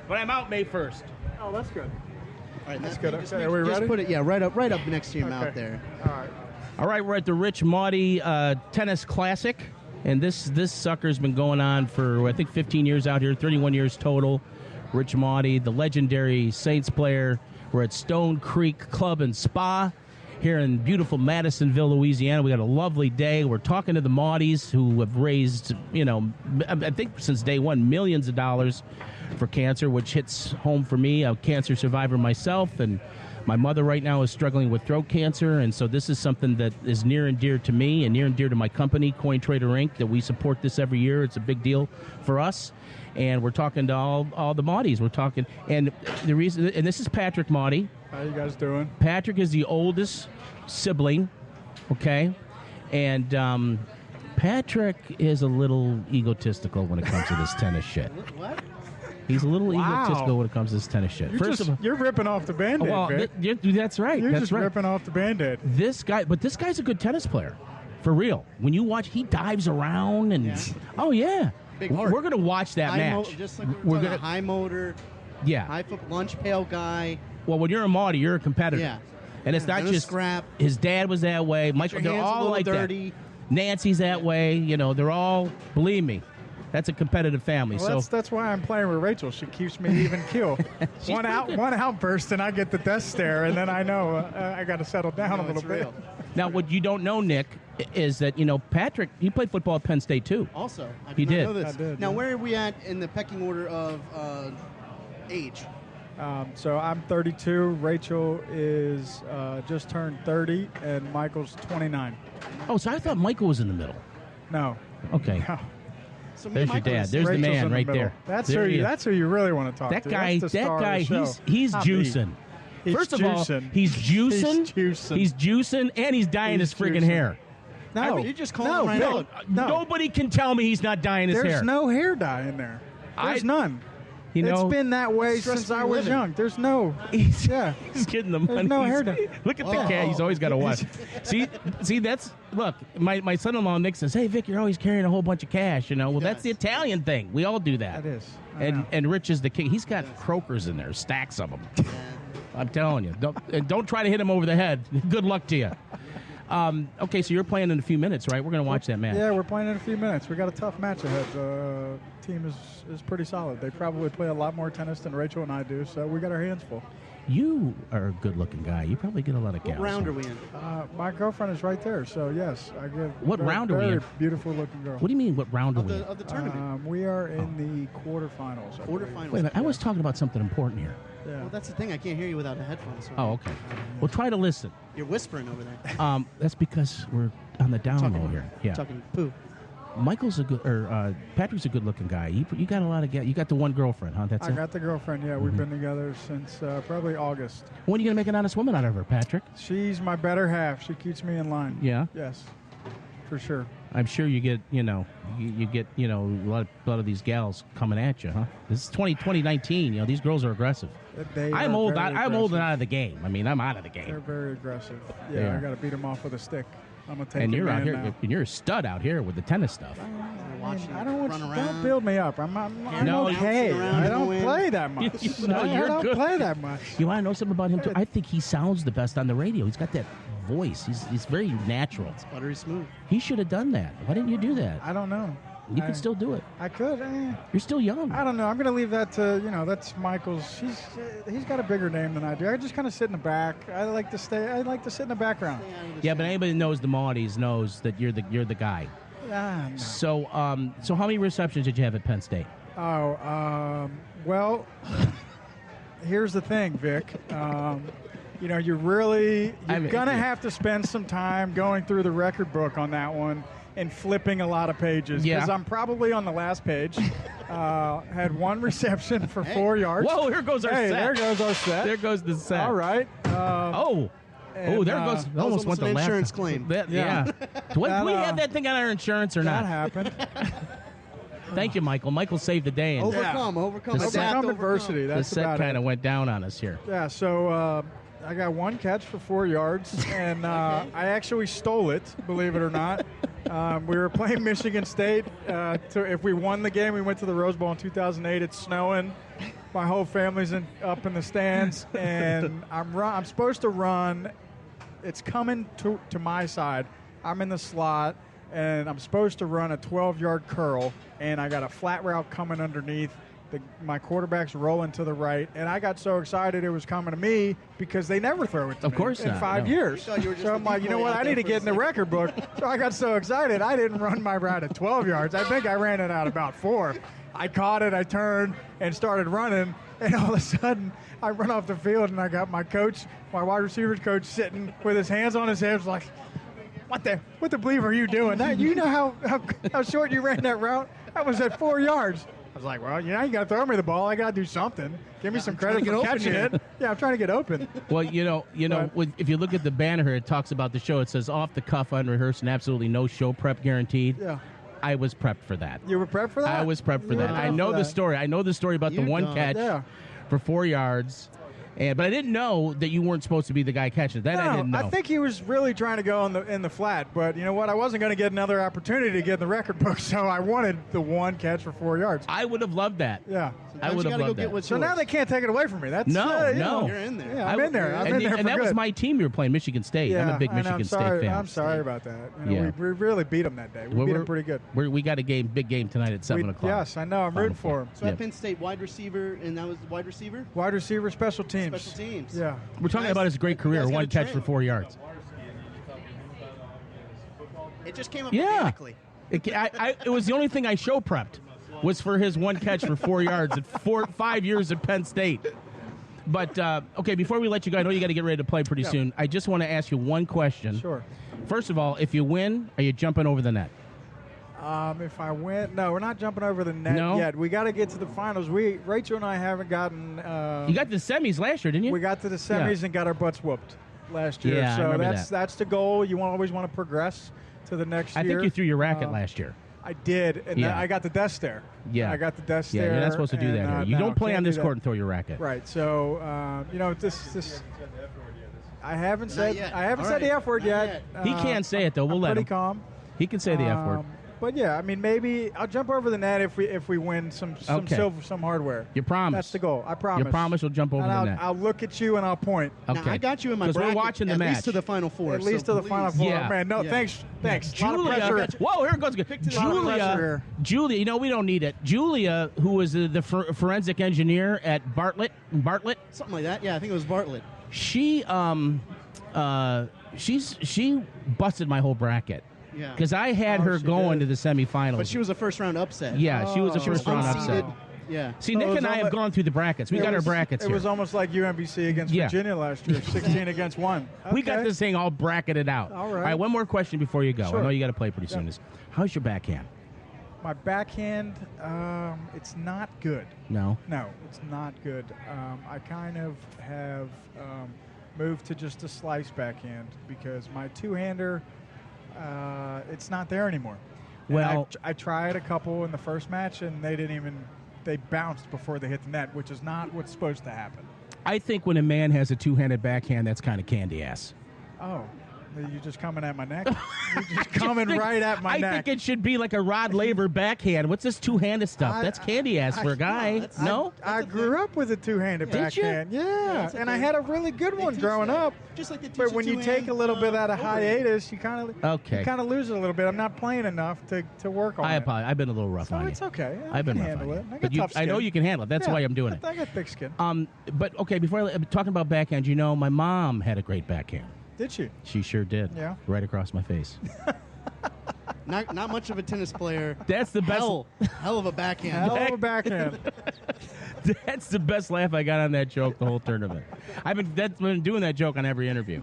Speaker 3: But I'm out May 1st.
Speaker 2: Oh, that's good.
Speaker 4: All right,
Speaker 2: That's
Speaker 4: now
Speaker 2: good.
Speaker 4: you just
Speaker 2: Okay,
Speaker 4: make-
Speaker 2: are we
Speaker 4: just
Speaker 2: ready?
Speaker 4: put it, right up next to your mouth there.
Speaker 2: All right.
Speaker 3: All right, we're at the Rich Mauti Tennis Classic, and this sucker's been going on for, I think, 15 years out here, 31 years total. Rich Mauti, the legendary Saints player. We're at Stone Creek Club and Spa here in beautiful Madisonville, Louisiana. We got a lovely day. We're talking to the Mautis, who have raised, I think since day one, millions of dollars for cancer, which hits home for me, a cancer survivor myself, and my mother right now is struggling with throat cancer, and so this is something that is near and dear to me and near and dear to my company, Coin Trader Inc., that we support this every year. It's a big deal for us, and we're talking to all the Mautis. We're talking, and the reason, and this is Patrick Mauti.
Speaker 8: How you guys doing?
Speaker 3: Patrick is the oldest sibling, okay, and Patrick is a little egotistical when it comes to this tennis shit.
Speaker 4: What?
Speaker 3: He's a little
Speaker 8: Wow.
Speaker 3: egotistical when it comes to this tennis shit.
Speaker 8: You're ripping off the Band-Aid,
Speaker 3: well,
Speaker 8: Vic.
Speaker 3: that's right.
Speaker 8: You're
Speaker 3: that's
Speaker 8: just
Speaker 3: right.
Speaker 8: ripping off the Band-Aid.
Speaker 3: This guy's a good tennis player, for real. When you watch, he dives around and oh yeah,
Speaker 4: Big
Speaker 3: we're
Speaker 4: heart.
Speaker 3: gonna watch that match.
Speaker 4: Just like
Speaker 3: We're
Speaker 4: we're
Speaker 3: gonna-
Speaker 4: high motor,
Speaker 3: Yeah.
Speaker 4: high foot lunch pail guy.
Speaker 3: Well, when you're a Mauti, you're a competitor.
Speaker 4: Yeah.
Speaker 3: And it's not
Speaker 4: And a
Speaker 3: just
Speaker 4: scrap.
Speaker 3: his dad was that way. Michael,
Speaker 4: Your
Speaker 3: they're
Speaker 4: hands a
Speaker 3: all
Speaker 4: little
Speaker 3: like
Speaker 4: dirty.
Speaker 3: that. Nancy's that way. They're all. Believe me, that's a competitive family.
Speaker 8: Well,
Speaker 3: so
Speaker 8: that's why I'm playing with Rachel. She keeps me even keel. one outburst, and I get the death stare, and then I know I got to settle down a little
Speaker 4: it's
Speaker 8: bit.
Speaker 4: real.
Speaker 3: now, what you don't know, Nick, is that Patrick. He played football at Penn State too.
Speaker 4: Also, I
Speaker 3: He
Speaker 4: did not
Speaker 3: did.
Speaker 4: know this.
Speaker 8: I did,
Speaker 4: Now,
Speaker 8: yeah.
Speaker 4: where are we at in the pecking order of age?
Speaker 8: So I'm 32. Rachel is just turned 30, and Michael's 29.
Speaker 3: Oh, so I thought Michael was in the middle.
Speaker 8: No.
Speaker 3: Okay.
Speaker 8: No.
Speaker 4: So me
Speaker 3: There's
Speaker 4: and
Speaker 3: your
Speaker 4: Michael
Speaker 3: dad.
Speaker 4: is-
Speaker 3: There's the
Speaker 8: Rachel's
Speaker 3: man
Speaker 8: in
Speaker 3: right
Speaker 8: middle.
Speaker 3: there.
Speaker 8: That's
Speaker 3: There
Speaker 8: who
Speaker 3: he
Speaker 8: you.
Speaker 3: is.
Speaker 8: That's who you really want to talk
Speaker 3: That
Speaker 8: to.
Speaker 3: guy.
Speaker 8: That's the
Speaker 3: That
Speaker 8: star of
Speaker 3: guy.
Speaker 8: the show.
Speaker 3: He's
Speaker 8: Not me.
Speaker 3: juicing.
Speaker 8: He's
Speaker 3: First of all,
Speaker 8: juicing.
Speaker 3: he's juicing.
Speaker 8: He's juicing.
Speaker 3: He's juicing, and he's dyeing
Speaker 8: He's
Speaker 3: his friggin'
Speaker 8: juicing.
Speaker 3: hair.
Speaker 8: No,
Speaker 4: You just call
Speaker 8: no,
Speaker 4: him right
Speaker 8: Bill,
Speaker 4: out.
Speaker 8: no.
Speaker 3: Nobody can tell me he's not dyeing his
Speaker 8: There's
Speaker 3: hair.
Speaker 8: no hair dye in there. There's
Speaker 3: I-
Speaker 8: none.
Speaker 3: You know,
Speaker 8: It's been that way
Speaker 4: Stress
Speaker 8: since I
Speaker 4: free
Speaker 8: was
Speaker 4: living.
Speaker 8: young. There's no.
Speaker 3: He's,
Speaker 8: Yeah.
Speaker 3: he's getting the money.
Speaker 8: no
Speaker 3: He's-
Speaker 8: hair dye.
Speaker 3: Look at the cat. He's always got to watch. See, that's look. My son-in-law Nick says, "Hey, Vic, you're always carrying a whole bunch of cash." Well, that's the Italian thing. We all do that.
Speaker 8: That is. I
Speaker 3: And
Speaker 8: know.
Speaker 3: and Rich is the king. He's got croakers in there, stacks of them. I'm telling you. Don't try to hit him over the head. Good luck to you. Okay, so you're playing in a few minutes, right? We're going to watch that match.
Speaker 8: Yeah, we're playing in a few minutes. We got a tough match ahead. The team is pretty solid. They probably play a lot more tennis than Rachel and I do, so we got our hands full.
Speaker 3: You are a good-looking guy. You probably get a lot of
Speaker 4: What
Speaker 3: gals.
Speaker 4: round are we in?
Speaker 8: My girlfriend is right there, so yes, I get.
Speaker 3: What round are we
Speaker 8: very
Speaker 3: in?
Speaker 8: Beautiful looking girl.
Speaker 3: What do you mean? What round are
Speaker 4: Of
Speaker 3: we in?
Speaker 4: the tournament.
Speaker 8: We are in the quarterfinals. I believe.
Speaker 4: Quarterfinals.
Speaker 3: Wait a minute. I was talking about something important here.
Speaker 8: Yeah.
Speaker 4: Well, that's the thing. I can't hear you without the headphones. So
Speaker 3: Oh, okay. Well, try to listen.
Speaker 4: You're whispering over there.
Speaker 3: That's because we're on the down low here. Yeah.
Speaker 4: Talking poo.
Speaker 3: Michael's Patrick's a good-looking guy. You got a lot of you got the one girlfriend, huh? That's
Speaker 8: I
Speaker 3: it.
Speaker 8: got the girlfriend. Yeah, we've been together since probably August.
Speaker 3: When are you gonna make an honest woman out of her, Patrick?
Speaker 8: She's my better half. She keeps me in line.
Speaker 3: Yeah.
Speaker 8: Yes, for sure.
Speaker 3: I'm sure you get you get a lot of these gals coming at you, huh? This is 2019. These girls are aggressive. I'm old. I'm old and out of the game. I mean, I'm out of the
Speaker 8: They're
Speaker 3: game.
Speaker 8: very aggressive.
Speaker 3: They
Speaker 8: Yeah,
Speaker 3: are.
Speaker 8: I got to beat them off with a stick. I'm gonna take
Speaker 3: And you're out here,
Speaker 8: now.
Speaker 3: and you're a stud out here with the tennis stuff.
Speaker 4: Watching
Speaker 8: I don't want
Speaker 4: run
Speaker 8: you,
Speaker 4: around.
Speaker 8: don't build me up. I'm
Speaker 3: No,
Speaker 8: okay.
Speaker 4: bouncing around
Speaker 8: I
Speaker 4: in the
Speaker 8: don't
Speaker 4: wind.
Speaker 8: play that much.
Speaker 3: No,
Speaker 8: I
Speaker 3: you're
Speaker 8: don't
Speaker 3: good.
Speaker 8: play that much.
Speaker 3: You want to know something about him too? I think he sounds the best on the radio. He's got that voice. He's very natural.
Speaker 4: Buttery smooth.
Speaker 3: He should have done that. Why didn't you do that?
Speaker 8: I don't know.
Speaker 3: You could still do it.
Speaker 8: I could.
Speaker 3: You're still young.
Speaker 8: I don't know. I'm gonna leave that to That's Michael's. He's got a bigger name than I do. I just kind of sit in the back. I like to sit in the background.
Speaker 3: Yeah, but anybody that knows the Mautis knows that you're the guy.
Speaker 8: No.
Speaker 3: So so how many receptions did you have at Penn State?
Speaker 8: Well, here's the thing, Vic. You're gonna have to spend some time going through the record book on that one and flipping a lot of pages.
Speaker 3: Yeah.
Speaker 8: Because I'm probably on the last page. Had one reception for 4 yards.
Speaker 3: Whoa, here goes our
Speaker 8: Hey,
Speaker 3: set.
Speaker 8: there goes our set.
Speaker 3: There goes the set.
Speaker 8: All right.
Speaker 3: Oh,
Speaker 8: And,
Speaker 3: there goes.
Speaker 4: was
Speaker 3: Almost went
Speaker 4: almost
Speaker 3: the
Speaker 4: an
Speaker 3: last
Speaker 4: insurance claim.
Speaker 3: Yeah. Do we
Speaker 8: That,
Speaker 3: have that thing on our insurance or
Speaker 8: That
Speaker 3: not?
Speaker 8: happened.
Speaker 3: Thank you, Michael. Michael saved the day. And
Speaker 4: Overcome.
Speaker 3: The
Speaker 4: Adapt,
Speaker 3: set-
Speaker 8: Overcome adversity.
Speaker 3: the
Speaker 8: That's
Speaker 3: set
Speaker 8: about
Speaker 3: kind
Speaker 8: it.
Speaker 3: of went down on us here.
Speaker 8: Yeah, so I got one catch for 4 yards, and I actually stole it, believe it or not. We were playing Michigan State. If we won the game, we went to the Rose Bowl in 2008. It's snowing. My whole family's up in the stands, and I'm supposed to run it's coming to my side. I'm in the slot, and I'm supposed to run a 12-yard curl, and I got a flat route coming underneath. My quarterback's rolling to the right, and I got so excited it was coming to me because they never throw it to me
Speaker 3: course
Speaker 8: in
Speaker 3: not,
Speaker 8: 5
Speaker 3: no.
Speaker 8: years.
Speaker 4: You thought you were just
Speaker 8: So I'm
Speaker 4: the
Speaker 8: like, you know
Speaker 4: decoy
Speaker 8: what?
Speaker 4: out
Speaker 8: I
Speaker 4: there
Speaker 8: need to
Speaker 4: for
Speaker 8: get
Speaker 4: a
Speaker 8: in the
Speaker 4: second.
Speaker 8: record book. So I got so excited I didn't run my route at 12 yards. I think I ran it out about 4. I caught it, I turned, and started running, and all of a sudden I run off the field, and I got my coach, my wide receivers coach, sitting with his hands on his hips like, what the bleep are you doing? That, you know how short you ran that route? That was at 4 yards. I was like, well, you got to throw me the ball. I got to do something. Give me some credit for catching it. Yeah, I'm trying to get open.
Speaker 3: Well, if you look at the banner here, it talks about the show. It says off the cuff, unrehearsed, and absolutely no show prep guaranteed.
Speaker 8: Yeah.
Speaker 3: I was prepped for that.
Speaker 8: You were prepped for that?
Speaker 3: I was prepped for
Speaker 8: You were
Speaker 3: that. I
Speaker 8: prepped
Speaker 3: know
Speaker 8: for
Speaker 3: the
Speaker 8: that.
Speaker 3: story. I know the story about the
Speaker 4: You
Speaker 3: one
Speaker 4: don't.
Speaker 3: catch
Speaker 8: Yeah.
Speaker 3: for 4 yards. But I didn't know that you weren't supposed to be the guy catching it. That I didn't know.
Speaker 8: I think he was really trying to go in the flat, but you know what? I wasn't going to get another opportunity to get in the record book, so I wanted the one catch for 4 yards.
Speaker 3: I would have loved that.
Speaker 8: Yeah.
Speaker 3: I would have loved that.
Speaker 8: So now they can't take it away from me. That's
Speaker 3: No,
Speaker 8: you
Speaker 3: no.
Speaker 8: know.
Speaker 4: You're in there.
Speaker 8: Yeah, I'm in there. I'm
Speaker 3: and
Speaker 8: in there
Speaker 3: and
Speaker 8: for
Speaker 3: that was
Speaker 8: good.
Speaker 3: my team you were playing, Michigan State.
Speaker 8: Yeah,
Speaker 3: I'm a big
Speaker 8: I know,
Speaker 3: Michigan
Speaker 8: I'm sorry,
Speaker 3: State fan.
Speaker 8: I'm sorry about that. You know,
Speaker 3: Yeah.
Speaker 8: we really beat them that day. We beat them pretty good.
Speaker 3: We got a big game tonight at 7 o'clock.
Speaker 8: Yes, I know. I'm
Speaker 3: Final
Speaker 8: rooting for them.
Speaker 4: So at Penn State, wide receiver, and that was wide receiver?
Speaker 8: Wide receiver, special teams.
Speaker 4: Special teams.
Speaker 8: Yeah.
Speaker 3: We're talking
Speaker 4: Nice.
Speaker 3: about his great
Speaker 4: You
Speaker 3: career,
Speaker 4: guys
Speaker 3: one
Speaker 4: gotta
Speaker 3: catch
Speaker 4: train.
Speaker 3: for 4 yards.
Speaker 4: It just came up
Speaker 3: Yeah.
Speaker 4: organically.
Speaker 3: It was the only thing I show prepped was for his one catch for 4 yards at 5 years at Penn State. But, okay, before we let you go, I know you got to get ready to play pretty soon. I just want to ask you one question.
Speaker 8: Sure.
Speaker 3: First of all, if you win, are you jumping over the net?
Speaker 8: If I win, no, we're not jumping over the net
Speaker 3: No?
Speaker 8: yet. We got to get to the finals. Rachel and I haven't gotten.
Speaker 3: You got to the semis last year, didn't you?
Speaker 8: We got to the semis
Speaker 3: Yeah.
Speaker 8: and got our butts whooped last year.
Speaker 3: Yeah, I
Speaker 8: so
Speaker 3: remember
Speaker 8: that's
Speaker 3: that.
Speaker 8: that's the goal. You always want to progress to the next
Speaker 3: I
Speaker 8: year.
Speaker 3: think you threw your racket last year.
Speaker 8: I did, and
Speaker 3: Yeah.
Speaker 8: I got the desk there.
Speaker 3: Yeah.
Speaker 8: I got the desk
Speaker 3: Yeah,
Speaker 8: there.
Speaker 3: you're not supposed to do that
Speaker 8: and,
Speaker 3: here. You
Speaker 8: no,
Speaker 3: don't play
Speaker 8: can't
Speaker 3: on
Speaker 8: do
Speaker 3: this
Speaker 8: that.
Speaker 3: court and throw your racket.
Speaker 8: Right. So, this. I haven't said
Speaker 4: yet.
Speaker 8: I haven't
Speaker 4: All
Speaker 8: said the
Speaker 4: right.
Speaker 8: F word
Speaker 4: Not
Speaker 8: yet.
Speaker 3: He can't say it, though. We'll
Speaker 8: I'm
Speaker 3: let
Speaker 8: pretty
Speaker 3: him.
Speaker 8: calm.
Speaker 3: He can say the F word.
Speaker 8: But yeah, I mean, maybe I'll jump over the net if we win some
Speaker 3: Okay.
Speaker 8: silver, some hardware.
Speaker 3: You promise.
Speaker 8: That's the goal. I promise.
Speaker 3: You promise you'll jump over
Speaker 8: And
Speaker 3: the
Speaker 8: I'll,
Speaker 3: net.
Speaker 8: I'll look at you and I'll point.
Speaker 3: Okay.
Speaker 4: Now, I got you in my
Speaker 3: 'Cause we're
Speaker 4: bracket
Speaker 3: watching the
Speaker 4: at
Speaker 3: match.
Speaker 4: least to the Final Four.
Speaker 8: At least
Speaker 4: so
Speaker 8: to the final
Speaker 4: please.
Speaker 8: four.
Speaker 3: Yeah.
Speaker 8: Man, no,
Speaker 4: Yeah.
Speaker 8: thanks. A lot of
Speaker 3: Julia,
Speaker 8: pressure.
Speaker 3: whoa, here it goes again.
Speaker 8: lot of pressure
Speaker 3: Julia,
Speaker 8: here.
Speaker 3: Julia, you know, we don't need it. Julia, who was the forensic engineer at Bartlett,
Speaker 4: Something like that. Yeah, I think it was Bartlett.
Speaker 3: she busted my whole bracket.
Speaker 4: Yeah.
Speaker 3: Because I had her
Speaker 8: she
Speaker 3: going
Speaker 8: did.
Speaker 3: to the semifinals.
Speaker 4: But she was a first-round upset.
Speaker 3: Yeah, she was a
Speaker 8: She was
Speaker 3: first round
Speaker 4: unseeded.
Speaker 3: upset.
Speaker 4: Yeah.
Speaker 3: See,
Speaker 8: So
Speaker 3: Nick
Speaker 8: it was
Speaker 3: and I have
Speaker 8: almost-
Speaker 3: gone through the brackets. We
Speaker 8: It
Speaker 3: got our
Speaker 8: was-
Speaker 3: brackets
Speaker 8: It
Speaker 3: here.
Speaker 8: was almost like UMBC against
Speaker 3: Yeah.
Speaker 8: Virginia last year, 16 against 1.
Speaker 3: We got
Speaker 8: Okay.
Speaker 3: this thing all bracketed out.
Speaker 8: All right.
Speaker 3: All right, one more question before you go.
Speaker 8: Sure.
Speaker 3: I know you got to play pretty soon.
Speaker 8: Yeah.
Speaker 3: Is how's your backhand?
Speaker 8: My backhand, it's not good.
Speaker 3: No.
Speaker 8: No, it's not good. I kind of have moved to just a slice backhand because my two-hander, it's not there anymore. And
Speaker 3: Well-
Speaker 8: I tried a couple in the first match, and they bounced before they hit the net, which is not what's supposed to happen.
Speaker 3: I think when a man has a two-handed backhand, that's kind of candy ass.
Speaker 8: Oh, you're just coming at my neck? You're just coming right at my
Speaker 3: I
Speaker 8: neck.
Speaker 3: think it should be like a Rod Laver backhand. What's this two-handed stuff? That's candy ass for a guy. No?
Speaker 8: I grew up with a two-handed
Speaker 3: Did you?
Speaker 8: backhand. Yeah,
Speaker 4: that's a
Speaker 8: and I
Speaker 4: thing.
Speaker 8: had a really good
Speaker 4: They
Speaker 8: one
Speaker 4: teach
Speaker 8: growing
Speaker 4: that.
Speaker 8: up.
Speaker 4: Just like they teach
Speaker 8: But
Speaker 4: the
Speaker 8: when you
Speaker 4: two-hand,
Speaker 8: take a little bit out of
Speaker 4: overhand.
Speaker 8: hiatus, you kind of
Speaker 3: Okay.
Speaker 8: lose it a little bit. I'm not playing enough to work on
Speaker 3: I
Speaker 8: it.
Speaker 3: apologize. I've been a little rough
Speaker 8: So
Speaker 3: on
Speaker 8: it's
Speaker 3: you.
Speaker 8: okay.
Speaker 3: I've been
Speaker 8: can
Speaker 3: rough
Speaker 8: handle
Speaker 3: on
Speaker 8: it.
Speaker 3: you.
Speaker 8: I got
Speaker 3: But
Speaker 8: tough skin.
Speaker 3: I know you can handle it. That's
Speaker 8: Yeah,
Speaker 3: why I'm doing it.
Speaker 8: I got thick skin.
Speaker 3: But okay, before talking about backhand, you know, my mom had a great backhand.
Speaker 8: Did you?
Speaker 3: She sure did.
Speaker 8: Yeah.
Speaker 3: Right across my face.
Speaker 4: Not much of a tennis player.
Speaker 3: That's the best.
Speaker 4: Hell of a backhand.
Speaker 8: Hell of a backhand.
Speaker 3: That's the best laugh I got on that joke the whole tournament. I've been doing that joke on every interview,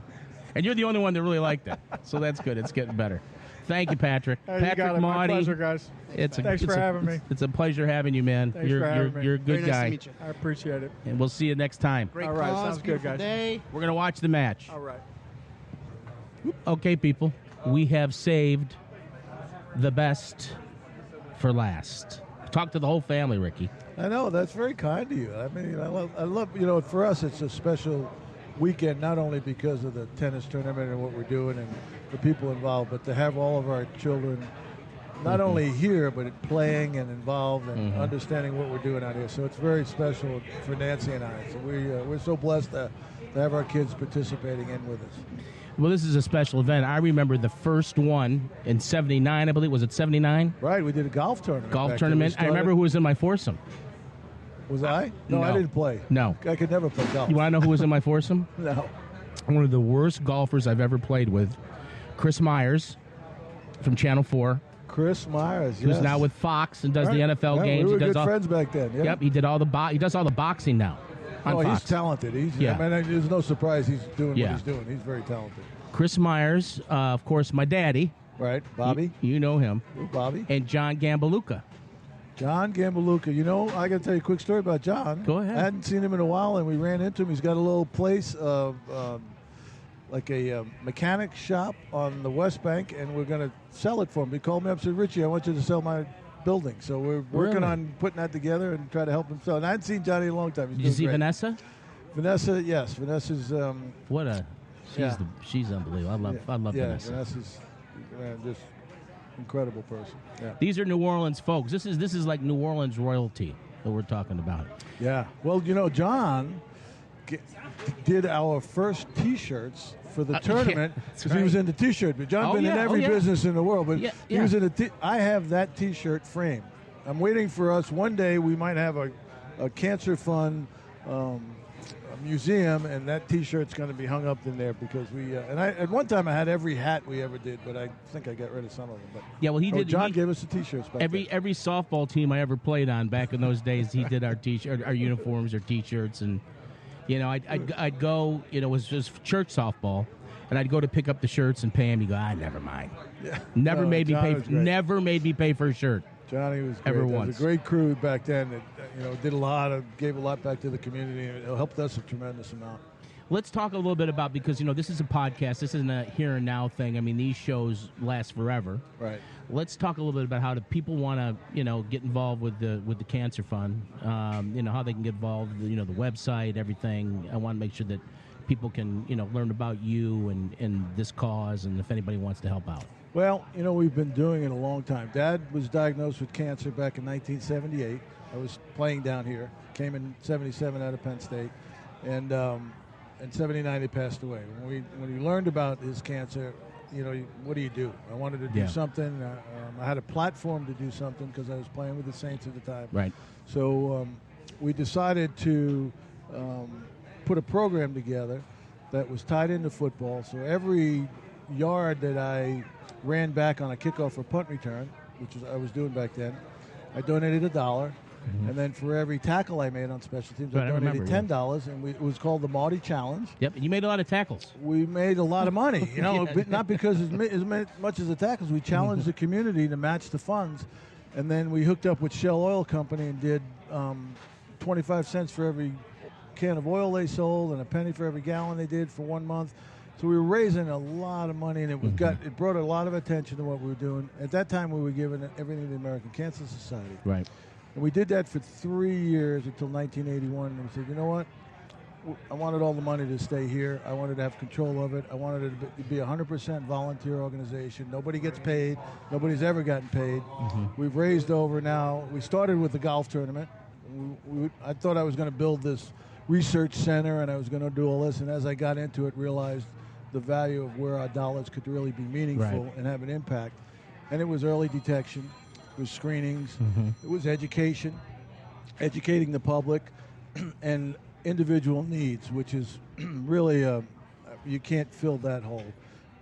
Speaker 3: and you're the only one that really liked it. So that's good. It's getting better. Thank you, Patrick.
Speaker 8: Hey, you
Speaker 3: Patrick
Speaker 8: got it. My
Speaker 3: Mauti.
Speaker 8: pleasure, guys.
Speaker 3: Thanks
Speaker 8: for having me.
Speaker 3: It's a pleasure having you, man.
Speaker 8: Thanks
Speaker 3: you're
Speaker 8: for having me.
Speaker 3: you're a good
Speaker 4: Very nice
Speaker 3: guy,
Speaker 4: to meet you.
Speaker 8: I appreciate it.
Speaker 3: and we'll see you next time.
Speaker 4: Great
Speaker 8: All right,
Speaker 4: cause,
Speaker 8: sounds good,
Speaker 4: beautiful
Speaker 8: guys.
Speaker 4: day.
Speaker 3: We're gonna watch the match.
Speaker 8: All right.
Speaker 3: Okay, people, we have saved the best for last. Talk to the whole family, Ricky.
Speaker 9: I know, that's very kind of you. I mean, I love, you know, for us it's a special weekend, not only because of the tennis tournament and what we're doing and the people involved, but to have all of our children not only here, but playing and involved and understanding what we're doing out here. So it's very special for Nancy and I. So we're so blessed to to have our kids participating in with us.
Speaker 3: Well, this is a special event. I remember the first one in '79, I believe. Was it '79?
Speaker 9: Right, we did a golf tournament.
Speaker 3: Golf
Speaker 9: back then.
Speaker 3: tournament. I remember who was in my foursome.
Speaker 9: Was I? No, I didn't play.
Speaker 3: No.
Speaker 9: I could never play golf.
Speaker 3: You want to know who was in my foursome?
Speaker 9: No.
Speaker 3: One of the worst golfers I've ever played with, Chris Myers from Channel 4.
Speaker 9: Chris Myers,
Speaker 3: Who's now with Fox and does the NFL
Speaker 9: yeah,
Speaker 3: games.
Speaker 9: We were
Speaker 3: He does
Speaker 9: good friends back then. Yeah.
Speaker 3: Yep, he did all the he does all the boxing now on
Speaker 9: Oh,
Speaker 3: Fox.
Speaker 9: he's talented. I mean, there's no surprise he's doing what he's doing. He's very talented.
Speaker 3: Chris Myers, of course, my daddy.
Speaker 9: Right, Bobby.
Speaker 3: You know him.
Speaker 9: Bobby.
Speaker 3: And John Gambaluka.
Speaker 9: John Gambaluka. You know, I got to tell you a quick story about John.
Speaker 3: Go ahead.
Speaker 9: I hadn't seen him in a while, and we ran into him. He's got a little place of like a mechanic shop on the West Bank, and we're going to sell it for him. He called me up and said, Richie, I want you to sell my building. So we're working on putting that together and try to help him sell. And I hadn't seen Johnny in a long time.
Speaker 3: Did you see Vanessa?
Speaker 9: Vanessa, yes. Vanessa's...
Speaker 3: she's unbelievable. I love Vanessa.
Speaker 9: Vanessa's just incredible person. Yeah.
Speaker 3: These are New Orleans folks. This is like New Orleans royalty that we're talking about.
Speaker 9: Yeah. Well, you know, John did our first T-shirts for the tournament because he was in the T-shirt. But John been in every business in the world, but he was in the. I have that T-shirt frame. I'm waiting for us. One day we might have a Cancer Fund a museum, and that T-shirt's going to be hung up in there because we. And I at one time I had every hat we ever did, but I think I got rid of some of them. But
Speaker 3: yeah, well, he did.
Speaker 9: John gave us the T-shirts back then.
Speaker 3: Every softball team I ever played on back in those days, he did our T-shirt, our uniforms, or T-shirts, and. You know, I'd go, you know, it was just church softball, and I'd go to pick up the shirts and pay him. He'd go, never mind. Yeah. Never made me pay for a shirt.
Speaker 9: Johnny was great.
Speaker 3: Ever
Speaker 9: once.
Speaker 3: once.
Speaker 9: A great crew back then that, you know, gave a lot back to the community, and it helped us a tremendous amount.
Speaker 3: Let's talk a little bit about, because, you know, this is a podcast. This isn't a here and now thing. I mean, these shows last forever.
Speaker 9: Right.
Speaker 3: Let's talk a little bit about how do people want to, you know, get involved with the Cancer Fund. You know, how they can get involved. You know, the website, everything. I want to make sure that people can, you know, learn about you and this cause, and if anybody wants to help out.
Speaker 9: Well, you know, we've been doing it a long time. Dad was diagnosed with cancer back in 1978. I was playing down here. Came in 77 out of Penn State, and in 79 he passed away. When we learned about his cancer, you know, what do you do? I wanted to do something. I had a platform to do something because I was playing with the Saints at the time.
Speaker 3: Right.
Speaker 9: So we decided to put a program together that was tied into football. So every yard that I ran back on a kickoff or punt return, which I was doing back then, I donated $1. Mm-hmm. And then for every tackle I made on special teams, I donated $10, and it was called the Mauti Challenge.
Speaker 3: Yep, and you made a lot of tackles.
Speaker 9: We made a lot of money, you know, not because as much as the tackles. We challenged the community to match the funds, and then we hooked up with Shell Oil Company and did 25 cents for every can of oil they sold and a penny for every gallon they did for 1 month. So we were raising a lot of money, and it brought a lot of attention to what we were doing. At that time, we were giving everything to the American Cancer Society.
Speaker 3: Right.
Speaker 9: And we did that for 3 years until 1981. And we said, you know what? I wanted all the money to stay here. I wanted to have control of it. I wanted it to be a 100% volunteer organization. Nobody gets paid. Nobody's ever gotten paid. Mm-hmm. We've raised over now. We started with the golf tournament. I thought I was going to build this research center, and I was going to do all this. And as I got into it, realized the value of where our dollars could really be meaningful and have an impact. And it was early detection. It was screenings. Mm-hmm. It was education, educating the public, and individual needs, which is really you can't fill that hole.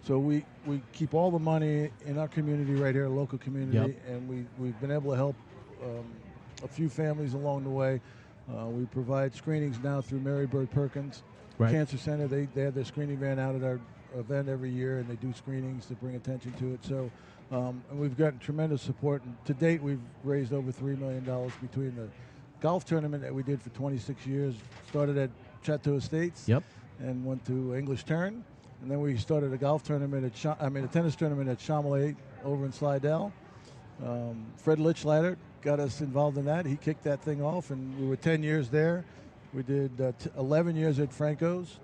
Speaker 9: So we keep all the money in our community right here, local community, and we've been able to help a few families along the way. We provide screenings now through Mary Bird Perkins Cancer Center. They have their screening van out at our event every year, and they do screenings to bring attention to it. So and we've gotten tremendous support. And to date, we've raised over $3 million between the golf tournament that we did for 26 years. Started at Chateau Estates and went to English Turn. And then we started a golf tournament a tennis tournament at Chamelade over in Slidell. Fred Lichleiter got us involved in that. He kicked that thing off, and we were 10 years there. We did 11 years at Franco's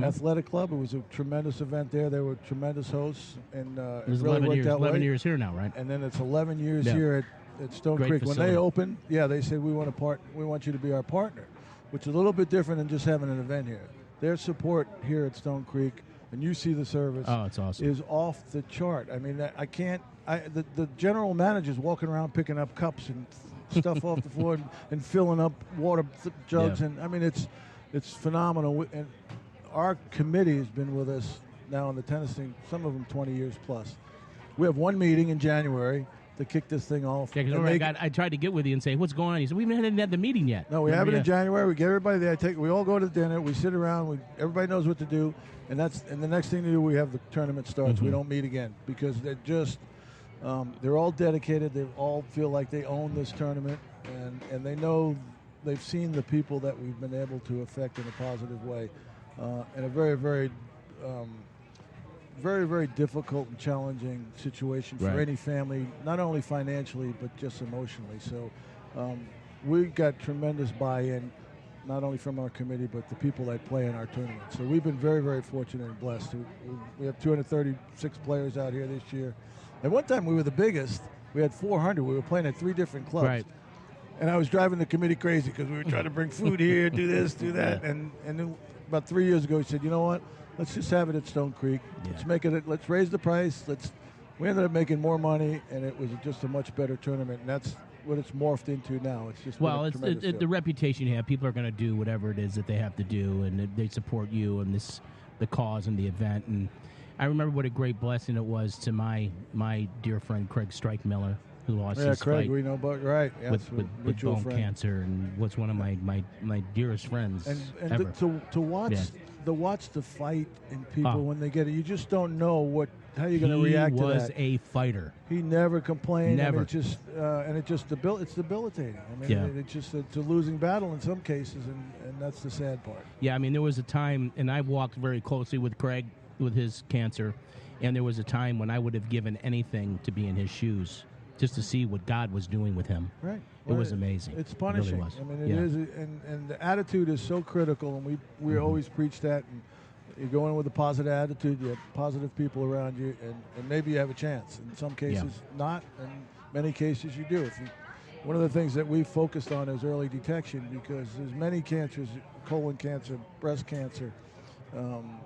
Speaker 9: Athletic Club. It was a tremendous event there. They were tremendous hosts, and it really worked out.
Speaker 3: 11 years here now, right?
Speaker 9: And then it's 11 years here at Stone Creek.
Speaker 3: Facility.
Speaker 9: When they opened, they said we want you to be our partner, which is a little bit different than just having an event here. their support here at Stone Creek, and you see the service.
Speaker 3: Oh, it's awesome.
Speaker 9: Is off the chart. I mean, I can't. The general manager's walking around picking up cups and stuff off the floor and filling up water jugs, and I mean it's phenomenal. And our committee has been with us now on the tennis team, some of them 20 years plus. We have one meeting in January to kick this thing off.
Speaker 3: Yeah, because I tried to get with you and say, what's going on? He said, we haven't had the meeting yet.
Speaker 9: No, we have it in January. We get everybody there. We all go to dinner. We sit around. Everybody knows what to do. And the next thing to do, we have the tournament starts.
Speaker 3: Mm-hmm.
Speaker 9: We don't meet again because they're just they're all dedicated. They all feel like they own this tournament, and they know they've seen the people that we've been able to affect in a positive way, in a very, very very, very difficult and challenging situation for any family, not only financially but just emotionally. So we got tremendous buy-in, not only from our committee but the people that play in our tournament. So we've been very, very fortunate and blessed. We have 236 players out here this year. At one time we were the biggest. We had 400. We were playing at 3 different clubs.
Speaker 3: Right.
Speaker 9: And I was driving the committee crazy because we were trying to bring food here, do this, do that.
Speaker 3: Yeah.
Speaker 9: And then about 3 years ago, he said, you know what? Let's just have it at Stone Creek.
Speaker 3: Yeah.
Speaker 9: Let's make it. Let's raise the price. We ended up making more money, and it was just a much better tournament. And that's what it's morphed into now. It's just
Speaker 3: the reputation you have. People are going to do whatever it is that they have to do, and they support you and the cause and the event. And I remember what a great blessing it was to my dear friend Craig Strike-Miller, who lost his
Speaker 9: Craig,
Speaker 3: fight
Speaker 9: we know about
Speaker 3: with bone cancer, and was one of my dearest friends
Speaker 9: and
Speaker 3: ever.
Speaker 9: To watch the fight in people when they get it, you just don't know how you're going to react to that.
Speaker 3: He was a fighter.
Speaker 9: He never complained.
Speaker 3: Never.
Speaker 9: It's debilitating. I mean, it's a losing battle in some cases, and that's the sad part.
Speaker 3: Yeah, I mean, there was a time, and I walked very closely with Craig with his cancer, and there was a time when I would have given anything to be in his shoes, just to see what God was doing with him.
Speaker 9: Right.
Speaker 3: It was amazing.
Speaker 9: It's punishing.
Speaker 3: It really was.
Speaker 9: I mean, it is, and the attitude is so critical, and we always preach that. And you go in with a positive attitude, you have positive people around you, and maybe you have a chance. In some cases, not. In many cases, you do. One of the things that we focused on is early detection, because there's many cancers: colon cancer, breast cancer,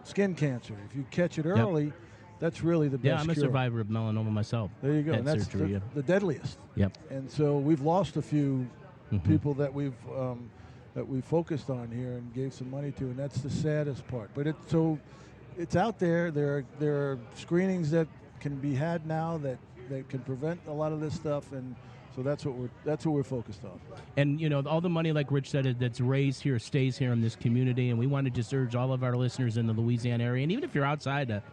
Speaker 9: skin cancer. If you catch it early, that's really the best
Speaker 3: Yeah, I'm a
Speaker 9: cure.
Speaker 3: survivor of melanoma myself.
Speaker 9: There you go.
Speaker 3: Had
Speaker 9: And that's
Speaker 3: surgery,
Speaker 9: the deadliest.
Speaker 3: Yep.
Speaker 9: And so we've lost a few people that we focused on here and gave some money to, and that's the saddest part. But it's out there. There are screenings that can be had now that can prevent a lot of this stuff, and so that's what we're focused on.
Speaker 3: And all the money, like Rich said, that's raised here stays here in this community, and we want to just urge all of our listeners in the Louisiana area, and even if you're outside of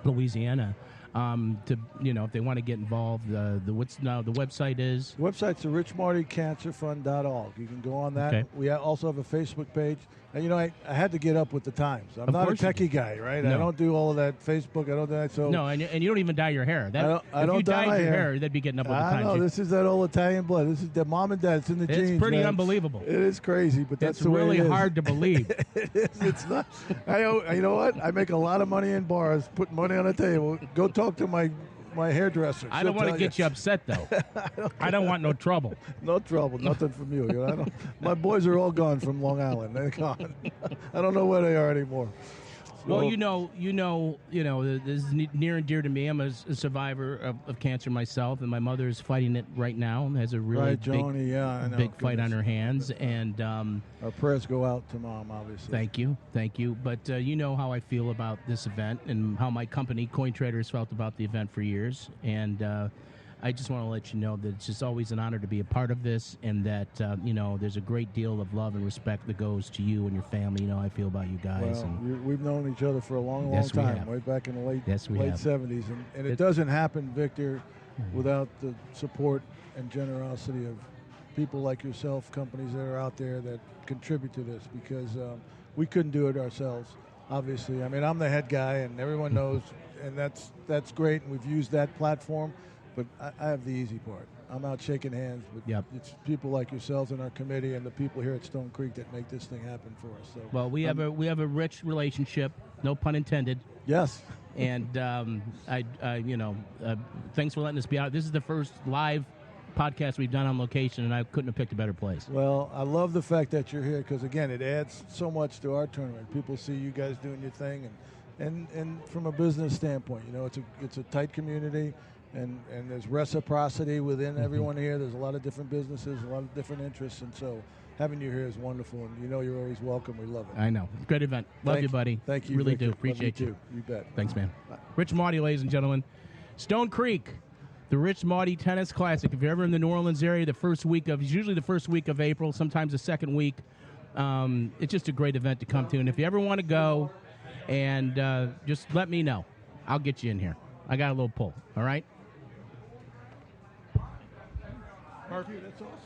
Speaker 3: Louisiana, to if they want to get involved, the website is?
Speaker 9: The website's the richmauticancerfund.org. You can go on that.
Speaker 3: Okay.
Speaker 9: We also have a Facebook page. And I had to get up with the times. I'm
Speaker 3: Of
Speaker 9: not a
Speaker 3: course you
Speaker 9: techie guy, right?
Speaker 3: No.
Speaker 9: I don't do all of that Facebook. I don't do that. So
Speaker 3: No, and you don't even dye your hair.
Speaker 9: I
Speaker 3: if
Speaker 9: don't
Speaker 3: you
Speaker 9: dye
Speaker 3: dyed
Speaker 9: my
Speaker 3: your
Speaker 9: hair.
Speaker 3: they'd be getting up with the
Speaker 9: I
Speaker 3: times.
Speaker 9: know. This is that old Italian blood. This is the mom and dad. It's in the genes.
Speaker 3: It's pretty
Speaker 9: man.
Speaker 3: unbelievable.
Speaker 9: It is crazy, but that's
Speaker 3: It's
Speaker 9: the way
Speaker 3: really
Speaker 9: it is.
Speaker 3: hard to believe.
Speaker 9: It is. It's not. You know what? I make a lot of money in bars, put money on the table. Go talk to my hairdresser.
Speaker 3: I don't want to get you upset, though. I don't want no trouble.
Speaker 9: No trouble. Nothing from you. My boys are all gone from Long Island. They're gone. I don't know where they are anymore.
Speaker 3: Well, this is near and dear to me. I'm a survivor of cancer myself, and my mother is fighting it right now and has a really big fight on her hands. And
Speaker 9: our prayers go out to Mom, obviously.
Speaker 3: Thank you. But you know how I feel about this event and how my company, Coin Traders, felt about the event for years. And I just want to let you know that it's just always an honor to be a part of this, and that there's a great deal of love and respect that goes to you and your family. You know how I feel about you guys.
Speaker 9: Well, we've known each other for a long, long
Speaker 3: Yes, we
Speaker 9: time,
Speaker 3: have.
Speaker 9: way back in the late
Speaker 3: Yes, we have.
Speaker 9: 70s, and it doesn't happen, Victor, without the support and generosity of people like yourself, companies that are out there that contribute to this, because we couldn't do it ourselves. Obviously, I mean, I'm the head guy, and everyone knows, and that's great. And we've used that platform. But I have the easy part. I'm out shaking hands, but it's people like yourselves in our committee and the people here at Stone Creek that make this thing happen for us. So,
Speaker 3: well, we have a rich relationship, no pun intended.
Speaker 9: Yes.
Speaker 3: And thanks for letting us be out. This is the first live podcasts we've done on location, and I couldn't have picked a better place.
Speaker 9: Well, I love the fact that you're here because, again, it adds so much to our tournament. People see you guys doing your thing, and from a business standpoint, it's a tight community, and there's reciprocity within everyone here. There's a lot of different businesses, a lot of different interests, and so having you here is wonderful, and you're always welcome. We love it.
Speaker 3: I know. Great event. Love you, buddy.
Speaker 9: Thank you.
Speaker 3: Really
Speaker 9: Victor.
Speaker 3: do. Appreciate
Speaker 9: you. You bet.
Speaker 3: Thanks, man. Rich Mauti, ladies and gentlemen. Stone Creek, the Rich Mauti Tennis Classic. If you're ever in the New Orleans area, it's usually the first week of April, sometimes the second week. It's just a great event to come to. And if you ever want to go, and just let me know. I'll get you in here. I got a little pull. All right?
Speaker 9: Murphy, that's awesome.